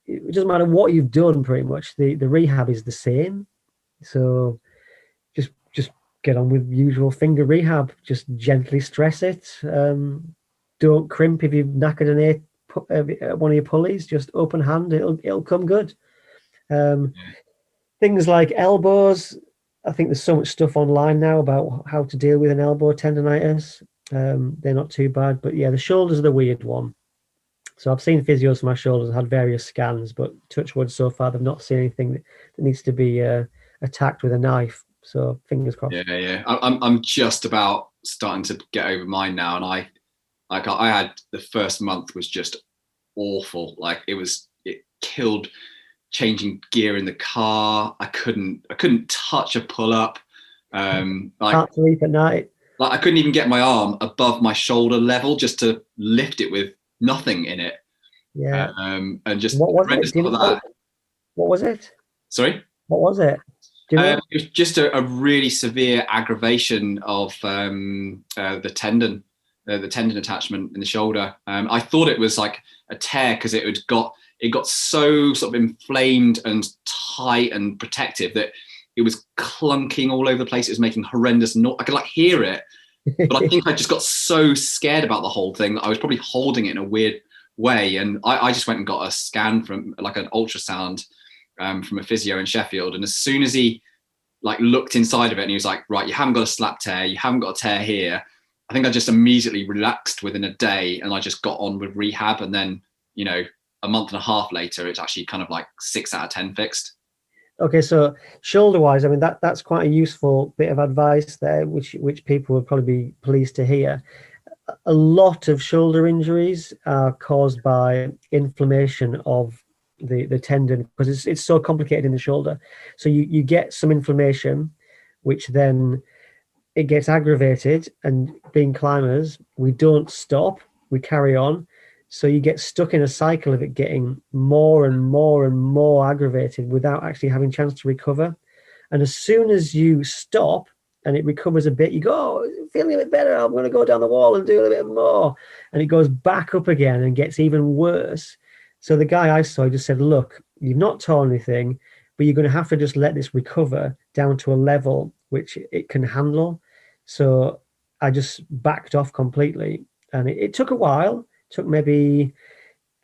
it doesn't matter what you've done, pretty much. The rehab is the same. So just get on with usual finger rehab. Just gently stress it. Don't crimp if you've knackered one of your pulleys. Just open hand. It'll come good. Things like elbows, I think there's so much stuff online now about how to deal with an elbow tendonitis. They're not too bad, but yeah, the shoulders are the weird one. So I've seen physios for my shoulders, had various scans, but touch wood, so far they've not seen anything that needs to be attacked with a knife. So fingers crossed. Yeah. I'm just about starting to get over mine now, and I had the first month was just awful. Like it killed changing gear in the car. I couldn't touch a pull up. Can't sleep at night. Like I couldn't even get my arm above my shoulder level just to lift it with nothing in it. Yeah. And just What was it? that. What was it? Sorry? What was it? Do you know? It was just a really severe aggravation of the tendon attachment in the shoulder. I thought it was like a tear because it got so sort of inflamed and tight and protective that it was clunking all over the place. It was making horrendous noise. I could like hear it, but I think I just got so scared about the whole thing that I was probably holding it in a weird way. And I just went and got a scan from like an ultrasound from a physio in Sheffield. And as soon as he like looked inside of it and he was like, right, you haven't got a slap tear, you haven't got a tear here. I think I just immediately relaxed within a day and I just got on with rehab. And then, a month and a half later, it's actually kind of like 6 out of 10 fixed. Okay, so shoulder-wise, I mean that's quite a useful bit of advice there, which people would probably be pleased to hear. A lot of shoulder injuries are caused by inflammation of the tendon because it's so complicated in the shoulder. So you get some inflammation, which then it gets aggravated, and being climbers, we don't stop, we carry on. So you get stuck in a cycle of it getting more and more and more aggravated without actually having a chance to recover. And as soon as you stop and it recovers a bit, you go, oh, feeling a bit better, I'm going to go down the wall and do a little bit more. And it goes back up again and gets even worse. So the guy I saw just said, look, you've not torn anything, but you're going to have to just let this recover down to a level which it can handle. So I just backed off completely. And it took a while. Took maybe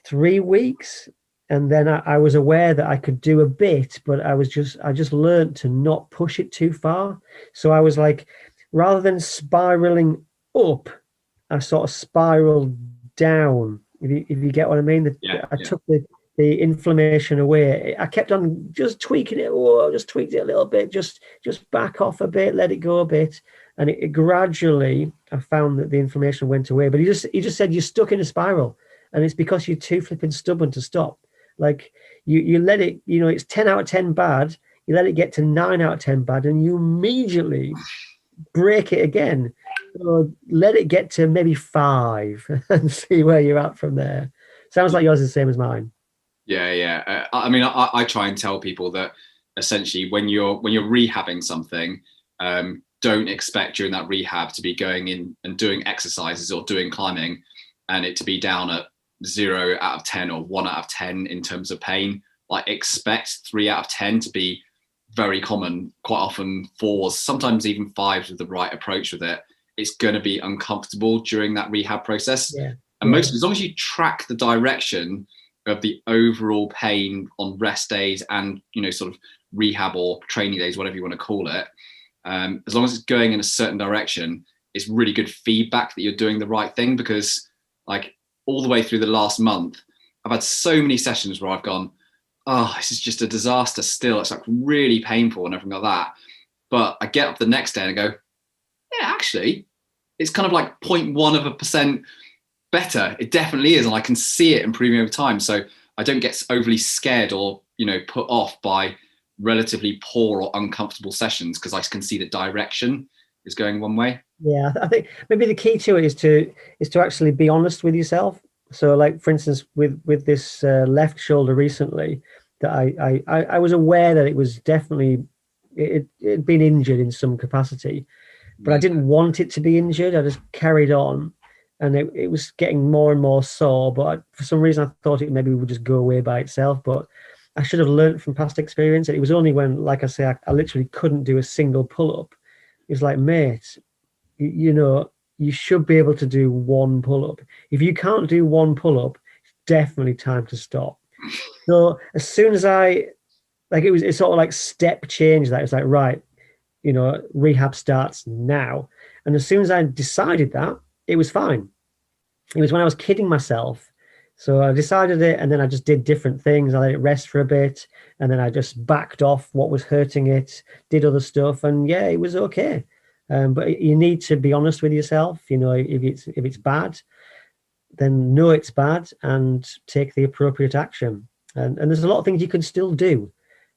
3 weeks, and then I was aware that I could do a bit, but I just learned to not push it too far. So I was like, rather than spiraling up, I sort of spiraled down. If you get what I mean, I took the inflammation away. I kept on just tweaking it. Oh, I just tweaked it a little bit. Just back off a bit, let it go a bit. And it gradually, I found that the inflammation went away. But he just said you're stuck in a spiral, and it's because you're too flipping stubborn to stop. Like you let it, it's 10 out of 10 bad. You let it get to 9 out of 10 bad, and you immediately break it again. So let it get to maybe 5 and see where you're at from there. Sounds like yours is the same as mine. Yeah. I mean, I try and tell people that essentially when you're rehabbing something, don't expect during that rehab to be going in and doing exercises or doing climbing and it to be down at 0 out of 10 or 1 out of 10 in terms of pain. Like expect 3 out of 10 to be very common, quite often 4s, sometimes even 5s with the right approach with it. It's going to be uncomfortable during that rehab process. Yeah. And most, as long as you track the direction of the overall pain on rest days and, sort of rehab or training days, whatever you want to call it, as long as it's going in a certain direction, it's really good feedback that you're doing the right thing. Because like all the way through the last month, I've had so many sessions where I've gone, oh, this is just a disaster still. It's like really painful and everything like that. But I get up the next day and I go, yeah, actually, it's kind of like 0.1% better. It definitely is. And I can see it improving over time. So I don't get overly scared or, put off by relatively poor or uncomfortable sessions because I can see the direction is going one way. Yeah, I think maybe the key to it is to actually be honest with yourself. So, like for instance, with this left shoulder recently, that I was aware that it was definitely it'd been injured in some capacity, but I didn't want it to be injured. I just carried on, and it was getting more and more sore. But for some reason, I thought it maybe would just go away by itself. But I should have learned from past experience. It was only when, like I say, I literally couldn't do a single pull-up. It was like, mate, you should be able to do one pull-up. If you can't do one pull-up, it's definitely time to stop. So as soon as it's sort of like step change that. It's like, right, rehab starts now. And as soon as I decided that, it was fine. It was when I was kidding myself. So I decided it, and then I just did different things. I let it rest for a bit, and then I just backed off what was hurting it, did other stuff, and yeah, it was okay. But you need to be honest with yourself. If it's bad, then know it's bad and take the appropriate action. And there's a lot of things you can still do.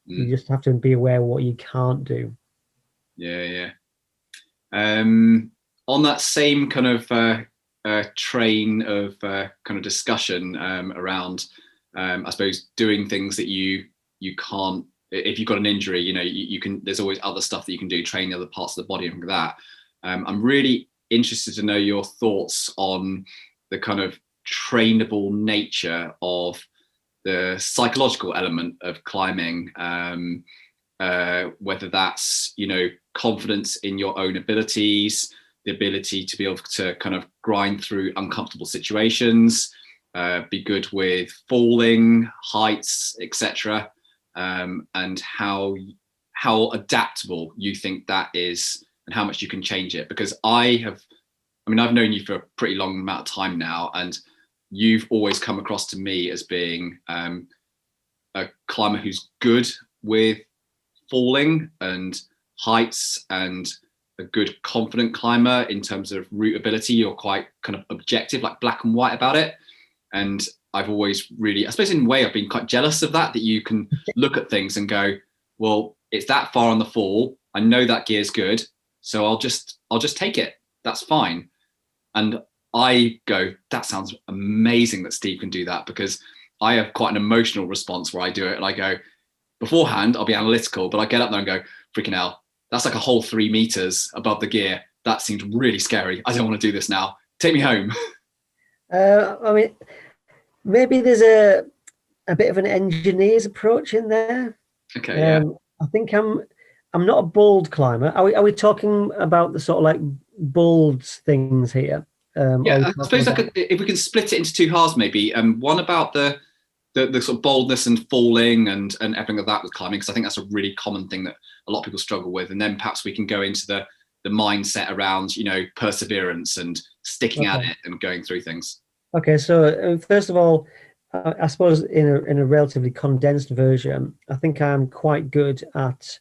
You just have to be aware of what you can't do. Yeah. On that same kind of train of kind of discussion around, I suppose, doing things that you can't if you've got an injury, you can, there's always other stuff that you can do, train the other parts of the body and that. I'm really interested to know your thoughts on the kind of trainable nature of the psychological element of climbing, whether that's, confidence in your own abilities, the ability to be able to kind of grind through uncomfortable situations, be good with falling, heights, etc., and how adaptable you think that is and how much you can change it. Because I've known you for a pretty long amount of time now, and you've always come across to me as being a climber who's good with falling and heights, and a good confident climber in terms of route ability. You're quite kind of objective, like black and white about it. And I've always really, I suppose in a way, I've been quite jealous of that you can look at things and go, well, it's that far on the fall, I know that gear's good, so I'll just take it, that's fine. And I go, that sounds amazing that Steve can do that, because I have quite an emotional response where I do it, and I go, beforehand I'll be analytical, but I get up there and go, freaking hell, that's like a whole 3 meters above the gear, that seems really scary, I don't want to do this now, take me home. Maybe there's a bit of an engineer's approach in there. Okay, yeah. I think I'm not a bold climber. Are we talking about the sort of like bold things here? Yeah, I suppose if we can split it into two halves, maybe. One about the sort of boldness and falling and everything like that with climbing, because I think that's a really common thing that a lot of people struggle with. And then perhaps we can go into the mindset around, perseverance and sticking at it and going through things. Okay, so first of all, I suppose in a relatively condensed version, I think I'm quite good at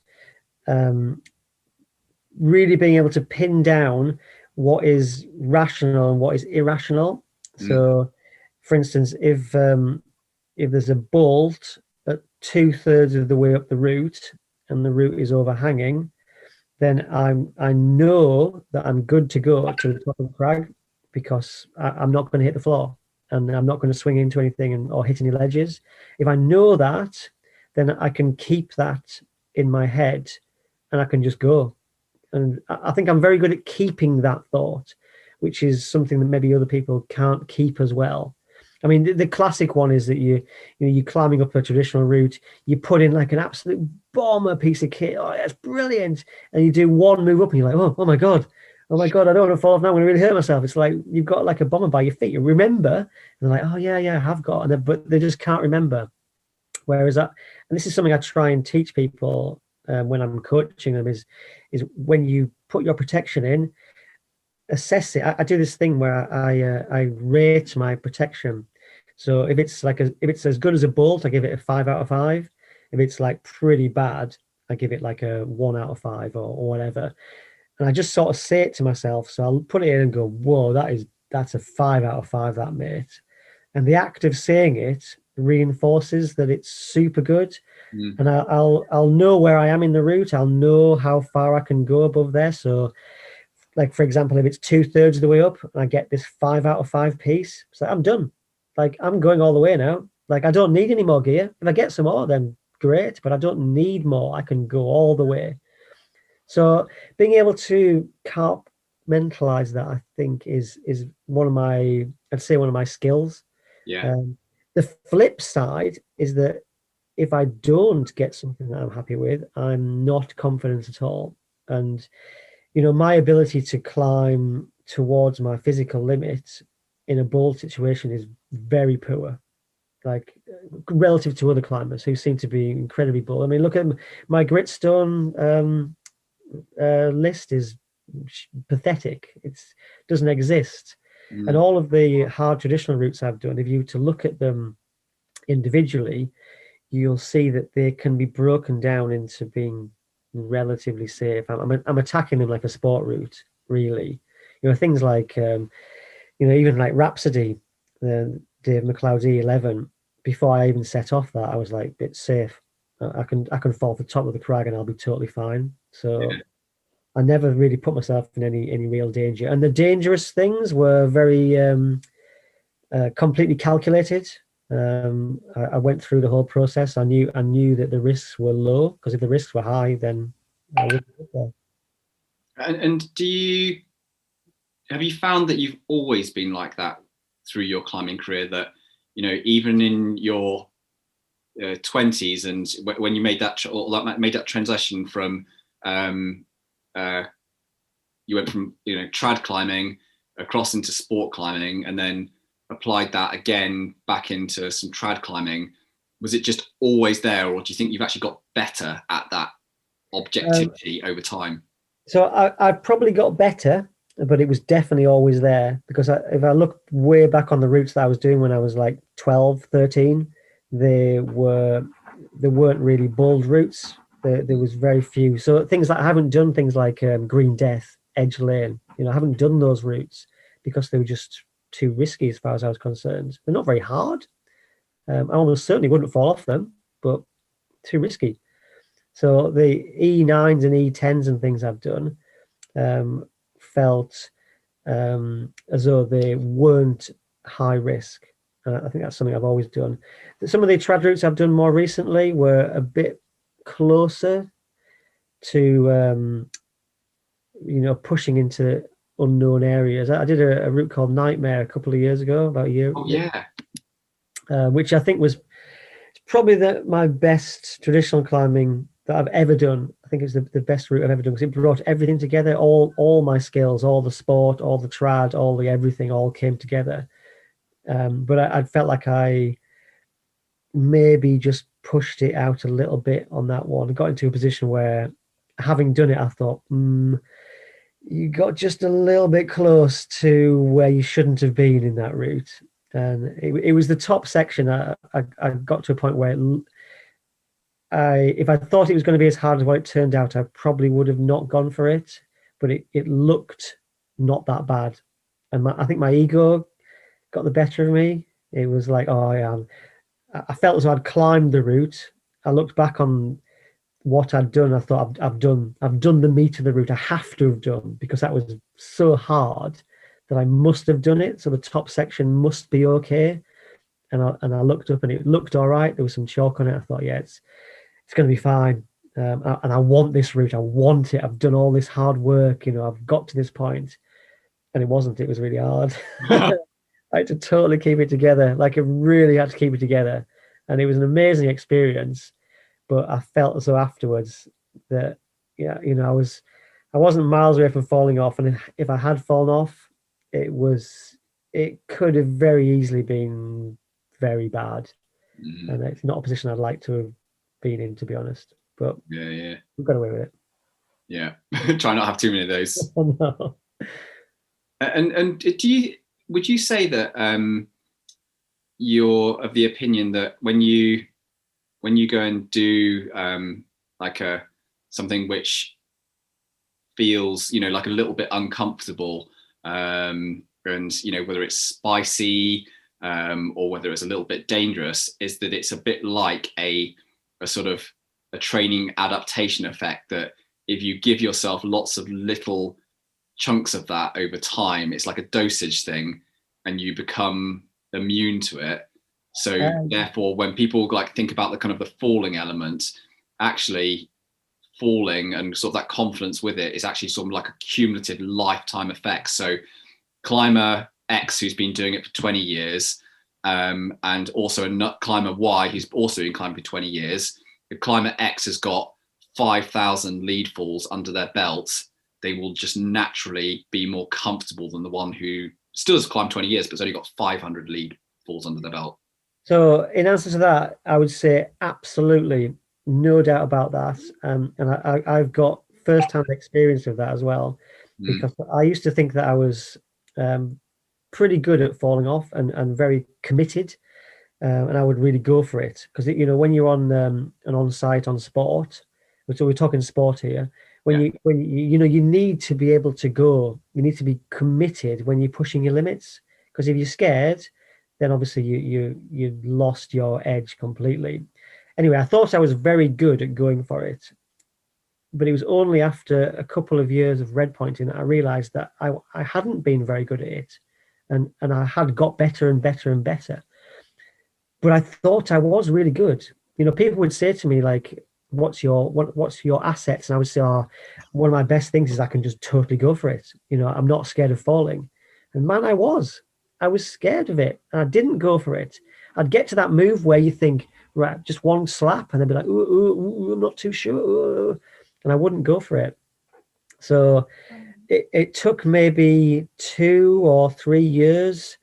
really being able to pin down what is rational and what is irrational. So, for instance, if there's a bolt at 2/3 of the way up the route and the route is overhanging, then I know that I'm good to go to the top of the crag, because I'm not going to hit the floor and I'm not going to swing into anything or hit any ledges. If I know that, then I can keep that in my head and I can just go. And I think I'm very good at keeping that thought, which is something that maybe other people can't keep as well. I mean, the classic one is that you're climbing up a traditional route, you put in like an absolute bomber piece of kit. Oh, that's brilliant. And you do one move up and you're like, oh my God, I don't want to fall off now, I'm going to really hurt myself. It's like you've got like a bomber by your feet. You remember, and they're like, oh yeah, I have got, but they just can't remember. Whereas and this is something I try and teach people when I'm coaching them is when you put your protection in, assess it. I do this thing where I rate my protection. So if it's as good as a bolt, I give it a 5 out of 5. If it's like pretty bad, I give it like a 1 out of 5 or whatever. And I just sort of say it to myself. So I'll put it in and go, whoa, that's a 5 out of 5, that, mate. And the act of saying it reinforces that it's super good. And I'll know where I am in the route. I'll know how far I can go above there. So like, for example, if it's 2/3 of the way up and I get this 5 out of 5 piece, it's like, I'm done. Like, I'm going all the way now. Like, I don't need any more gear. If I get some more, then great, but I don't need more. I can go all the way. So being able to compartmentalize that, I think, is one of my skills. Yeah. The flip side is that if I don't get something that I'm happy with, I'm not confident at all. And, my ability to climb towards my physical limit in a bold situation is very poor, like relative to other climbers who seem to be incredibly bold. I mean, look at my gritstone list is pathetic. It doesn't exist. And all of the hard traditional routes I've done, if you were to look at them individually, you'll see that they can be broken down into being relatively safe. I'm attacking them like a sport route, really. Things like even like Rhapsody, the Dave McLeod's E11. Before I even set off that, I was like, it's safe. I can fall to the top of the crag and I'll be totally fine. So I never really put myself in any real danger. And the dangerous things were very completely calculated. I went through the whole process. I knew that the risks were low, because if the risks were high, then I wouldn't get there. And have you found that you've always been like that through your climbing career, that, even in your 20s and when you made that transition from you went from trad climbing across into sport climbing and then applied that again back into some trad climbing, was it just always there, or do you think you've actually got better at that objectivity over time? So I probably got better, but it was definitely always there, because if I look way back on the routes that I was doing when I was like 12, 13, they weren't really bold routes. There was very few. So things like, I haven't done things like Green Death, Edge Lane. I haven't done those routes because they were just too risky as far as I was concerned. They're not very hard. I almost certainly wouldn't fall off them, but too risky. So the E9s and E10s and things I've done felt as though they weren't high risk. I think that's something I've always done. Some of the trad routes I've done more recently were a bit closer to, pushing into unknown areas. I did a route called Nightmare a couple of years ago, about a year. Oh, yeah. Which I think was probably my best traditional climbing that I've ever done. I think it's the best route I've ever done, because it brought everything together. All my skills, all the sport, all the trad, all the everything, all came together. But I felt like I maybe just pushed it out a little bit on that one. I got into a position where, having done it, I thought, you got just a little bit close to where you shouldn't have been in that route. And it was the top section. I got to a point where if I thought it was going to be as hard as what it turned out, I probably would have not gone for it. But it looked not that bad. And I think my ego got the better of me. It was like, oh, yeah. I felt as though I'd climbed the route. I looked back on what I'd done. I thought, I've done the meat of the route. I have to have done, because that was so hard that I must have done it. So the top section must be okay. And I looked up and it looked all right. There was some chalk on it. I thought, yeah, it's going to be fine. And I want this route. I want it. I've done all this hard work. I've got to this point. And it wasn't. It was really hard. I had to totally keep it together. Like, I really had to keep it together. And it was an amazing experience. But I felt as though afterwards that, yeah, I wasn't miles away from falling off. And if I had fallen off, it could have very easily been very bad. And it's not a position I'd like to have been in, to be honest. But yeah, we got away with it. Yeah. Try not to have too many of those. No. And would you say that you're of the opinion that when you go and do something which feels like a little bit uncomfortable, and whether it's spicy or whether it's a little bit dangerous, is that it's a bit like a sort of a training adaptation effect, that if you give yourself lots of little chunks of that over time, it's like a dosage thing and you become immune to it. So therefore, when people think about the kind of the falling element, actually falling and sort of that confidence with it is actually sort of like a cumulative lifetime effect. So climber X, who's been doing it for 20 years, and also a climber Y, who's also been climbing for 20 years, if climber X has got 5,000 lead falls under their belt, they will just naturally be more comfortable than the one who still has climbed 20 years, but has only got 500 lead falls under their belt. So in answer to that, I would say absolutely, no doubt about that. And I've got first-hand experience of that as well, because I used to think that I was pretty good at falling off and very committed, and I would really go for it. Because when you're on an on-site on sport, so we're talking sport here, when you need to be able to go, you need to be committed when you're pushing your limits. Because if you're scared, then obviously you lost your edge completely. Anyway, I thought I was very good at going for it, but it was only after a couple of years of red pointing that I realized that I hadn't been very good at it, and I had got better and better and better. but I thought I was really good. People would say to me like, what's your assets? And I would say, oh, one of my best things is I can just totally go for it. I'm not scared of falling. And man, I was scared of it, and I didn't go for it. I'd get to that move where you think, right, just one slap, and they'd be like, ooh, ooh, ooh, I'm not too sure, ooh, and I wouldn't go for it. So it took maybe 2 or 3 years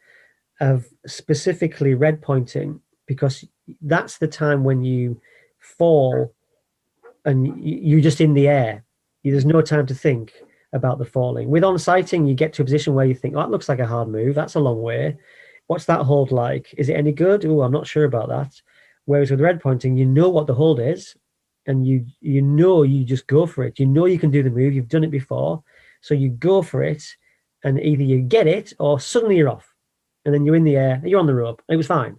of specifically red pointing, because that's the time when you fall and you're just in the air. There's no time to think about the falling. With on sighting, you get to a position where you think, oh, that looks like a hard move. That's a long way. What's that hold like? Is it any good? Oh, I'm not sure about that. Whereas with red pointing, you know what the hold is, and you just go for it. You know you can do the move. You've done it before, so you go for it, and either you get it or suddenly you're off, and then you're in the air. You're on the rope. It was fine.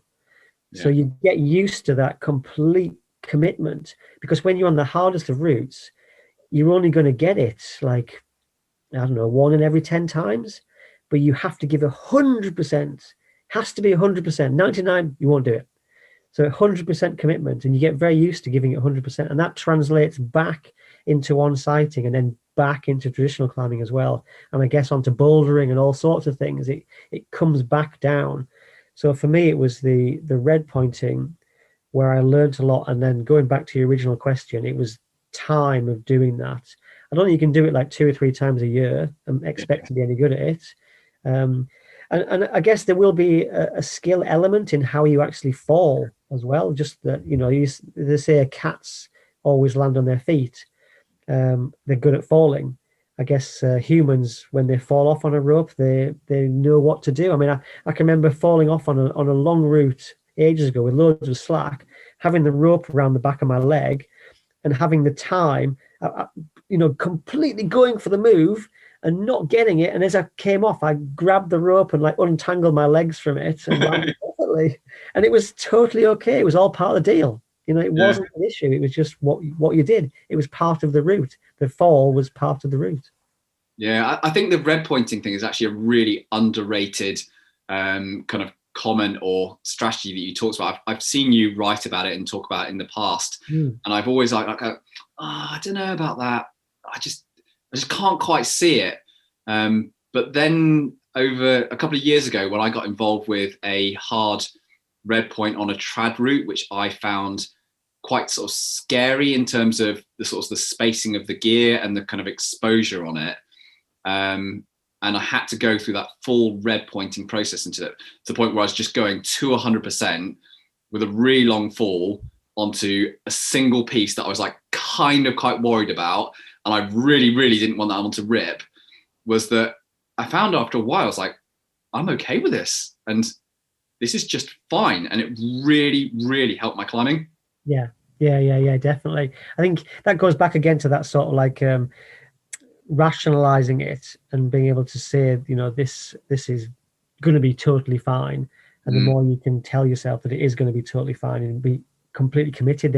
So Yeah. you get used to that complete commitment, because when you're on the hardest of routes, you're only going to get it like, I don't know, 1 in every 10 times, but you have to give 100%. Has to be 100%. 99, you won't do it. So 100% commitment, and you get very used to giving it 100%, and that translates back into on-sighting and then back into traditional climbing as well. And I guess onto bouldering and all sorts of things. It comes back down. So for me, it was the red pointing where I learned a lot. And then going back to your original question, it was time of doing that. I don't think you can do it like 2 or 3 times a year and expect to be any good at it. And I guess there will be a skill element in how you actually fall as well. Just that, they say cats always land on their feet. They're good at falling. I guess humans, when they fall off on a rope, they know what to do. I mean, I can remember falling off on a long route ages ago with loads of slack, having the rope around the back of my leg, and having the time, completely going for the move and not getting it. And as I came off, I grabbed the rope and like untangled my legs from it and landed perfectly. And it was totally okay. It was all part of the deal. It wasn't an issue. It was just what you did. It was part of the route. The fall was part of the route. Yeah, I think the red pointing thing is actually a really underrated kind of comment or strategy that you talked about. I've seen you write about it and talk about it in the past, and I've always I don't know about that. I just can't quite see it. But then over a couple of years ago, when I got involved with a hard red point on a trad route, which I found quite sort of scary in terms of the spacing of the gear and the kind of exposure on it. And I had to go through that full red pointing process to the point where I was just going to 100% with a really long fall onto a single piece that I was like kind of quite worried about. And I really, really didn't want that one to rip. Was that I found after a while, I was like, I'm okay with this. And this is just fine. And it really, really helped my climbing. Yeah, definitely. I think that goes back again to that sort of like rationalizing it and being able to say, this is going to be totally fine. And the more you can tell yourself that it is going to be totally fine and be completely committed,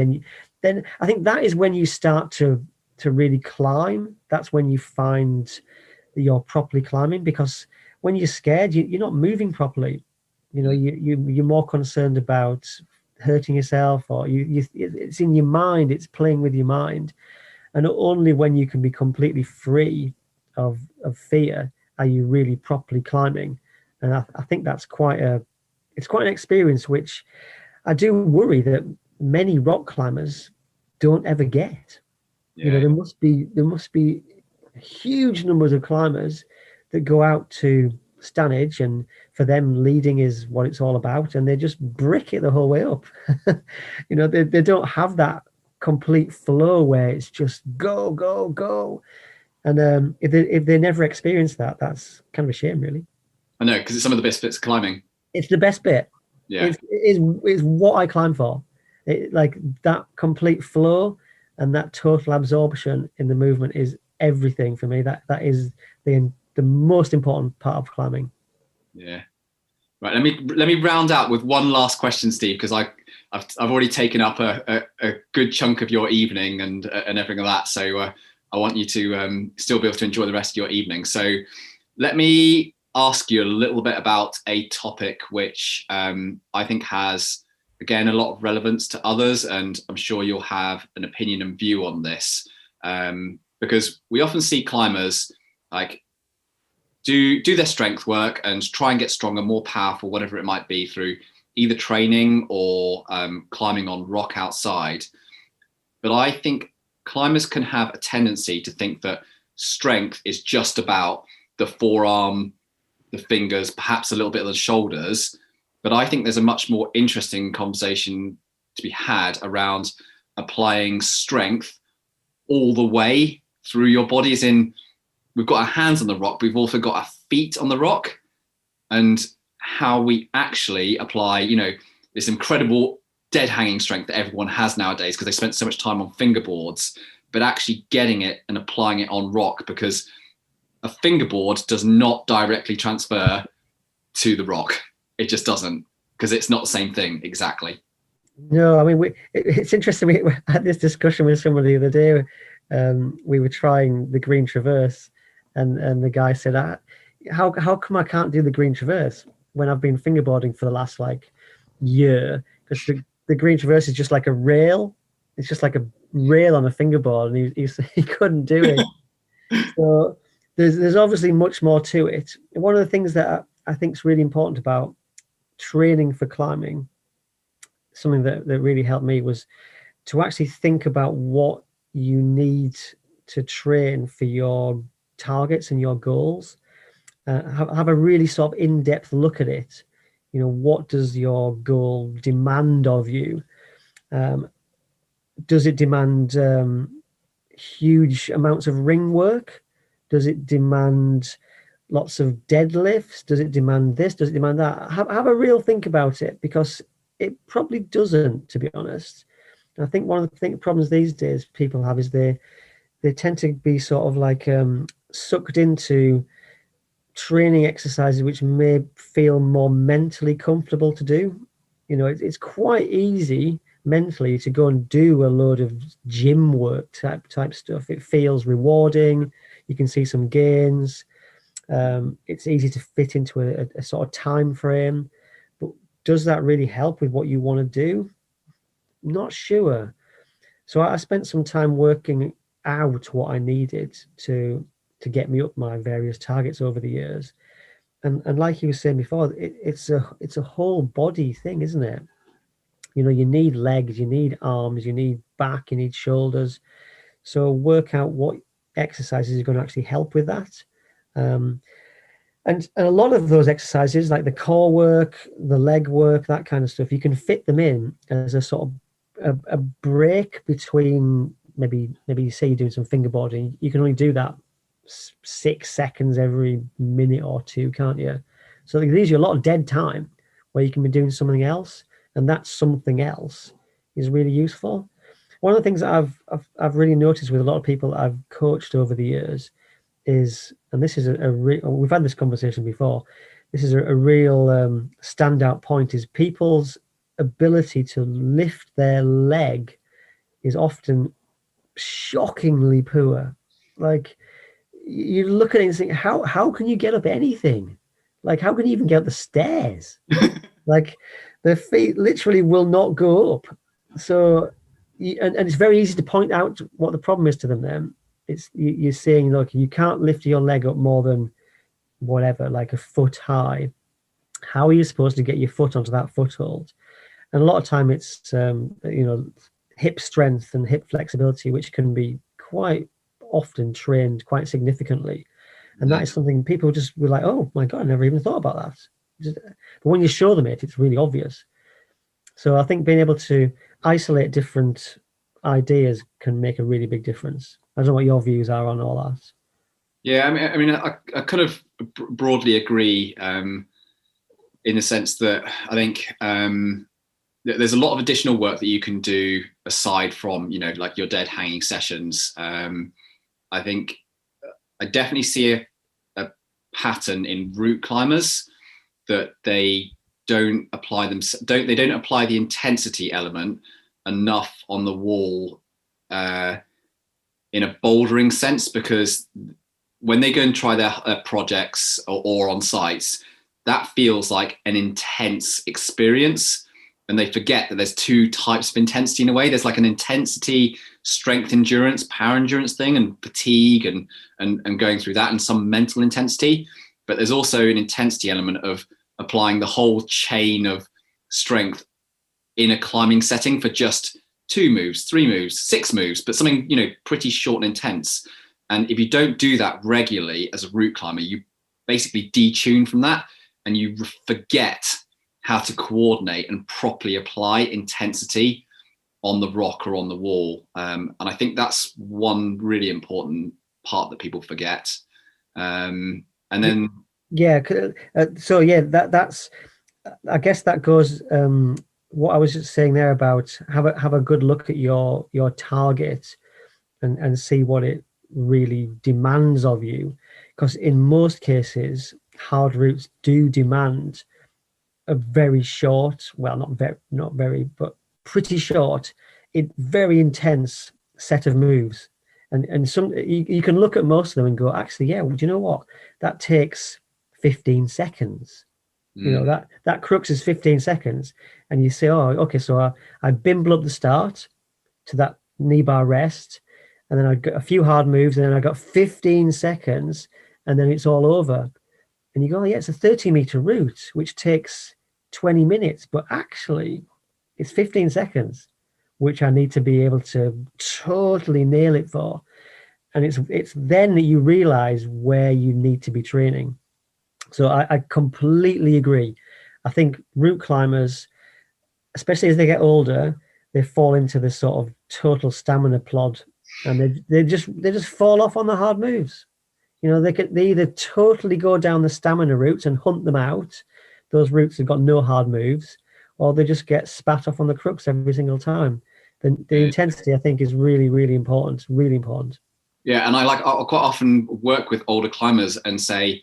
then I think that is when you start to really climb. That's when you find that you're properly climbing, because when you're scared, you're not moving properly. You're more concerned about hurting yourself, or it's in your mind, it's playing with your mind. And only when you can be completely free of fear are you really properly climbing. And I think that's quite an experience, which I do worry that many rock climbers don't ever get. Yeah. There must be huge numbers of climbers that go out to Stanage, and for them leading is what it's all about, and they just brick it the whole way up. They don't have that complete flow where it's just go, go, go. And if they never experience that, that's kind of a shame, really. I know, because it's some of the best bits of climbing. It's the best bit. Yeah. It's what I climb for. Like that complete flow and that total absorption in the movement is everything for me. That is the most important part of climbing. Yeah. Right. Let me round out with one last question, Steve, because I've already taken up a good chunk of your evening and everything like that. So I want you to still be able to enjoy the rest of your evening. So let me ask you a little bit about a topic which I think has again, a lot of relevance to others, and I'm sure you'll have an opinion and view on this, because we often see climbers like do their strength work and try and get stronger, more powerful, whatever it might be, through either training or climbing on rock outside. But I think climbers can have a tendency to think that strength is just about the forearm, the fingers, perhaps a little bit of the shoulders. But I think there's a much more interesting conversation to be had around applying strength all the way through your body. As in, we've got our hands on the rock, but we've also got our feet on the rock, and how we actually apply, you know, this incredible dead hanging strength that everyone has nowadays because they spent so much time on fingerboards, but actually getting it and applying it on rock, because a fingerboard does not directly transfer to the rock. It just doesn't, because it's not the same thing exactly. No, I mean, it's interesting. We had this discussion with somebody the other day. We were trying the green traverse, and the guy said, how come I can't do the green traverse when I've been fingerboarding for the last like year? Because the green traverse is just like a rail. It's just like a rail on a fingerboard, and he couldn't do it. So there's obviously much more to it. One of the things that I think is really important about training for climbing, something that really helped me, was to actually think about what you need to train for your targets and your goals. Have a really sort of in-depth look at it. You know, what does your goal demand of you? Does it demand huge amounts of ring work? Does it demand lots of deadlifts? Does it demand this? Does it demand that? Have a real think about it, because it probably doesn't, to be honest. And I think one of the problems these days people have is they tend to be sort of like sucked into training exercises which may feel more mentally comfortable to do. You know, it's quite easy mentally to go and do a load of gym work type stuff. It feels rewarding. You can see some gains. It's easy to fit into a sort of time frame. But does that really help with what you want to do? Not sure. So I spent some time working out what I needed to get me up my various targets over the years. And like you were saying before, it's a whole body thing, isn't it? You know, you need legs, you need arms, you need back, you need shoulders. So work out what exercises are going to actually help with that. And a lot of those exercises, like the core work, the leg work, that kind of stuff, you can fit them in as a sort of a break between, maybe you say you're doing some fingerboarding, you can only do that 6 seconds every minute or two, can't you? So it leaves you a lot of dead time where you can be doing something else, and that something else is really useful. One of the things that I've really noticed with a lot of people that I've coached over the years is, and this is we've had this conversation before, this is a real standout point, is people's ability to lift their leg is often shockingly poor. Like, you look at it and think, how can you get up anything? Like, how can you even get up the stairs? Like, their feet literally will not go up. So, and it's very easy to point out what the problem is to them then. It's you're saying, look, you can't lift your leg up more than whatever, like a foot high. How are you supposed to get your foot onto that foothold? And a lot of time it's hip strength and hip flexibility, which can be quite often trained quite significantly. And that is something people just were like, oh my God, I never even thought about that. But when you show them it, it's really obvious. So I think being able to isolate different ideas can make a really big difference. I don't know what your views are on all that. Yeah, I kind of broadly agree, in the sense that I think there's a lot of additional work that you can do aside from, you know, like your dead hanging sessions. I think I definitely see a pattern in route climbers that they don't apply the intensity element enough on the wall in a bouldering sense, because when they go and try their projects or on sites, that feels like an intense experience. and they forget that there's two types of intensity in a way. There's like an intensity, strength endurance, power endurance thing, and fatigue and going through that, and some mental intensity. But there's also an intensity element of applying the whole chain of strength in a climbing setting for just 2 moves, 3 moves, 6 moves, but something, pretty short and intense. And if you don't do that regularly as a route climber, you basically detune from that, and you forget how to coordinate and properly apply intensity on the rock or on the wall. And I think that's one really important part that people forget. And then that's I guess that goes what I was just saying there about have a good look at your target and see what it really demands of you, because in most cases hard routes do demand a very short, well, not very, but pretty short, very intense set of moves. And some you can look at most of them and go, actually, yeah, well, do you know what? That takes 15 seconds. That crux is 15 seconds. And you say, oh, okay, so I bimble up the start to that knee bar rest, and then I got a few hard moves, and then I got 15 seconds, and then it's all over. And you go, oh, yeah, it's a 30-meter route, which takes 20 minutes, but actually it's 15 seconds, which I need to be able to totally nail it for. And it's then that you realize where you need to be training. So I completely agree. I think route climbers, especially as they get older, they fall into this sort of total stamina plod, and they just fall off on the hard moves. They either totally go down the stamina routes and hunt them out. Those routes have got no hard moves, or they just get spat off on the crux every single time. The intensity, I think, is really, really important. Really important. Yeah, and I'll quite often work with older climbers and say,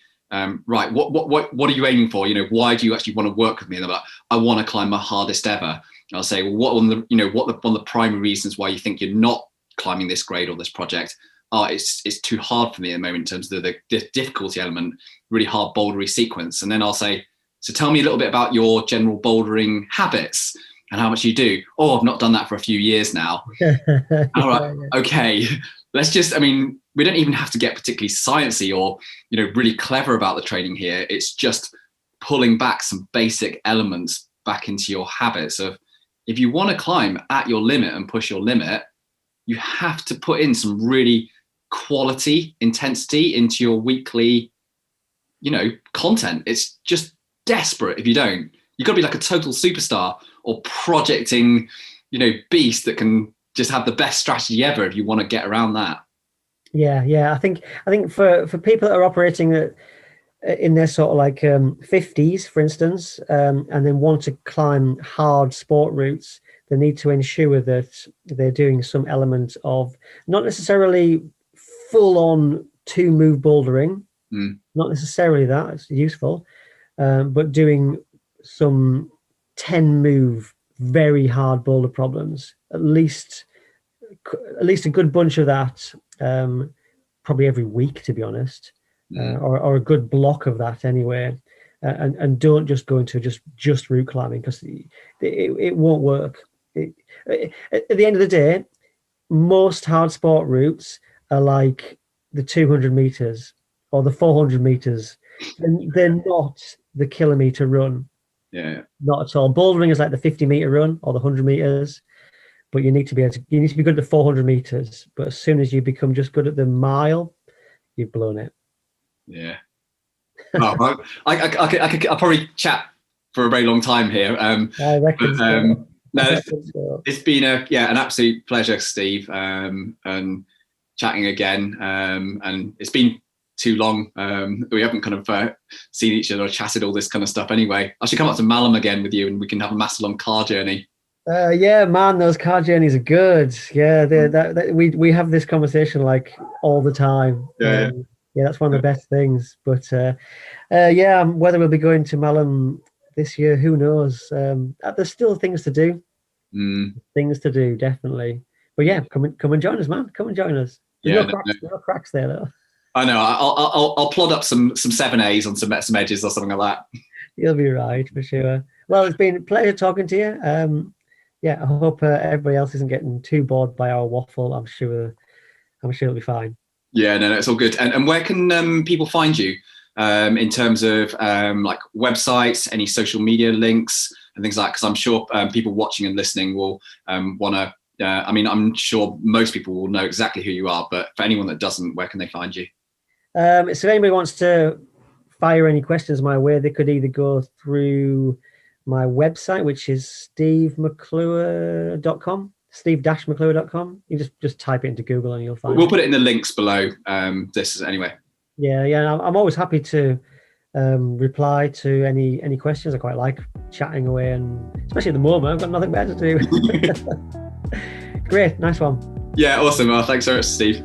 right, what are you aiming for? Why do you actually want to work with me? And they're like, I want to climb my hardest ever. And I'll say, well, what one of the primary reasons why you think you're not climbing this grade or this project? It's too hard for me at the moment in terms of the difficulty element, really hard bouldery sequence. And then I'll say, so tell me a little bit about your general bouldering habits and how much you do. Oh, I've not done that for a few years now. All right, okay. We don't even have to get particularly sciencey or, really clever about the training here. It's just pulling back some basic elements back into your habits of, if you want to climb at your limit and push your limit, you have to put in some really quality intensity into your weekly, content. It's just desperate if you don't. You've got to be like a total superstar or projecting, beast that can just have the best strategy ever if you want to get around that. Yeah. I think for people that are operating in their sort of like 50s, for instance, and then want to climb hard sport routes, they need to ensure that they're doing some element of not necessarily full-on 2-move bouldering, not necessarily that, it's useful, but doing some 10-move very hard boulder problems, at least a good bunch of that, probably every week, to be honest, or a good block of that anyway, and don't just go into just route climbing, because it won't work. At the end of the day, most hard sport routes are like the 200 meters or the 400 meters, and they're not the kilometer run. Yeah, not at all. Bouldering is like the 50-meter run or the 100 meters, but you need to be good at the 400 meters. But as soon as you become just good at the mile, you've blown it. Yeah. Well, I'll probably chat for a very long time here. I reckon. It's been an absolute pleasure, Steve, and chatting again. And it's been too long. We haven't kind of seen each other or chatted all this kind of stuff anyway. I should come up to Malham again with you, and we can have a massive long car journey. Yeah, man, those car journeys are good. Yeah, we have this conversation like all the time. Yeah, that's one of the best things. But whether we'll be going to Malham this year, who knows? There's still things to do. Things to do, definitely. But yeah, come and join us, man. Come and join us. There's no cracks there, though. I know. I'll plod up some 7As on some edges or something like that. You'll be right, for sure. Well, it's been a pleasure talking to you. Yeah, I hope everybody else isn't getting too bored by our waffle. I'm sure it'll be fine. Yeah, no, it's all good. And where can people find you in terms of like websites, any social media links and things like that? Because I'm sure people watching and listening will want to, I mean, I'm sure most people will know exactly who you are, but for anyone that doesn't, where can they find you? So if anybody wants to fire any questions my way, they could either go through my website, which is stevemcclure.com, steve-mcclure.com. You just type it into Google and you'll find We'll it. put it in the links below this anyway. Yeah. I'm always happy to reply to any questions. I quite like chatting away, and especially at the moment, I've got nothing better to do. Great, nice one. Yeah, awesome. Well, thanks so much, Steve.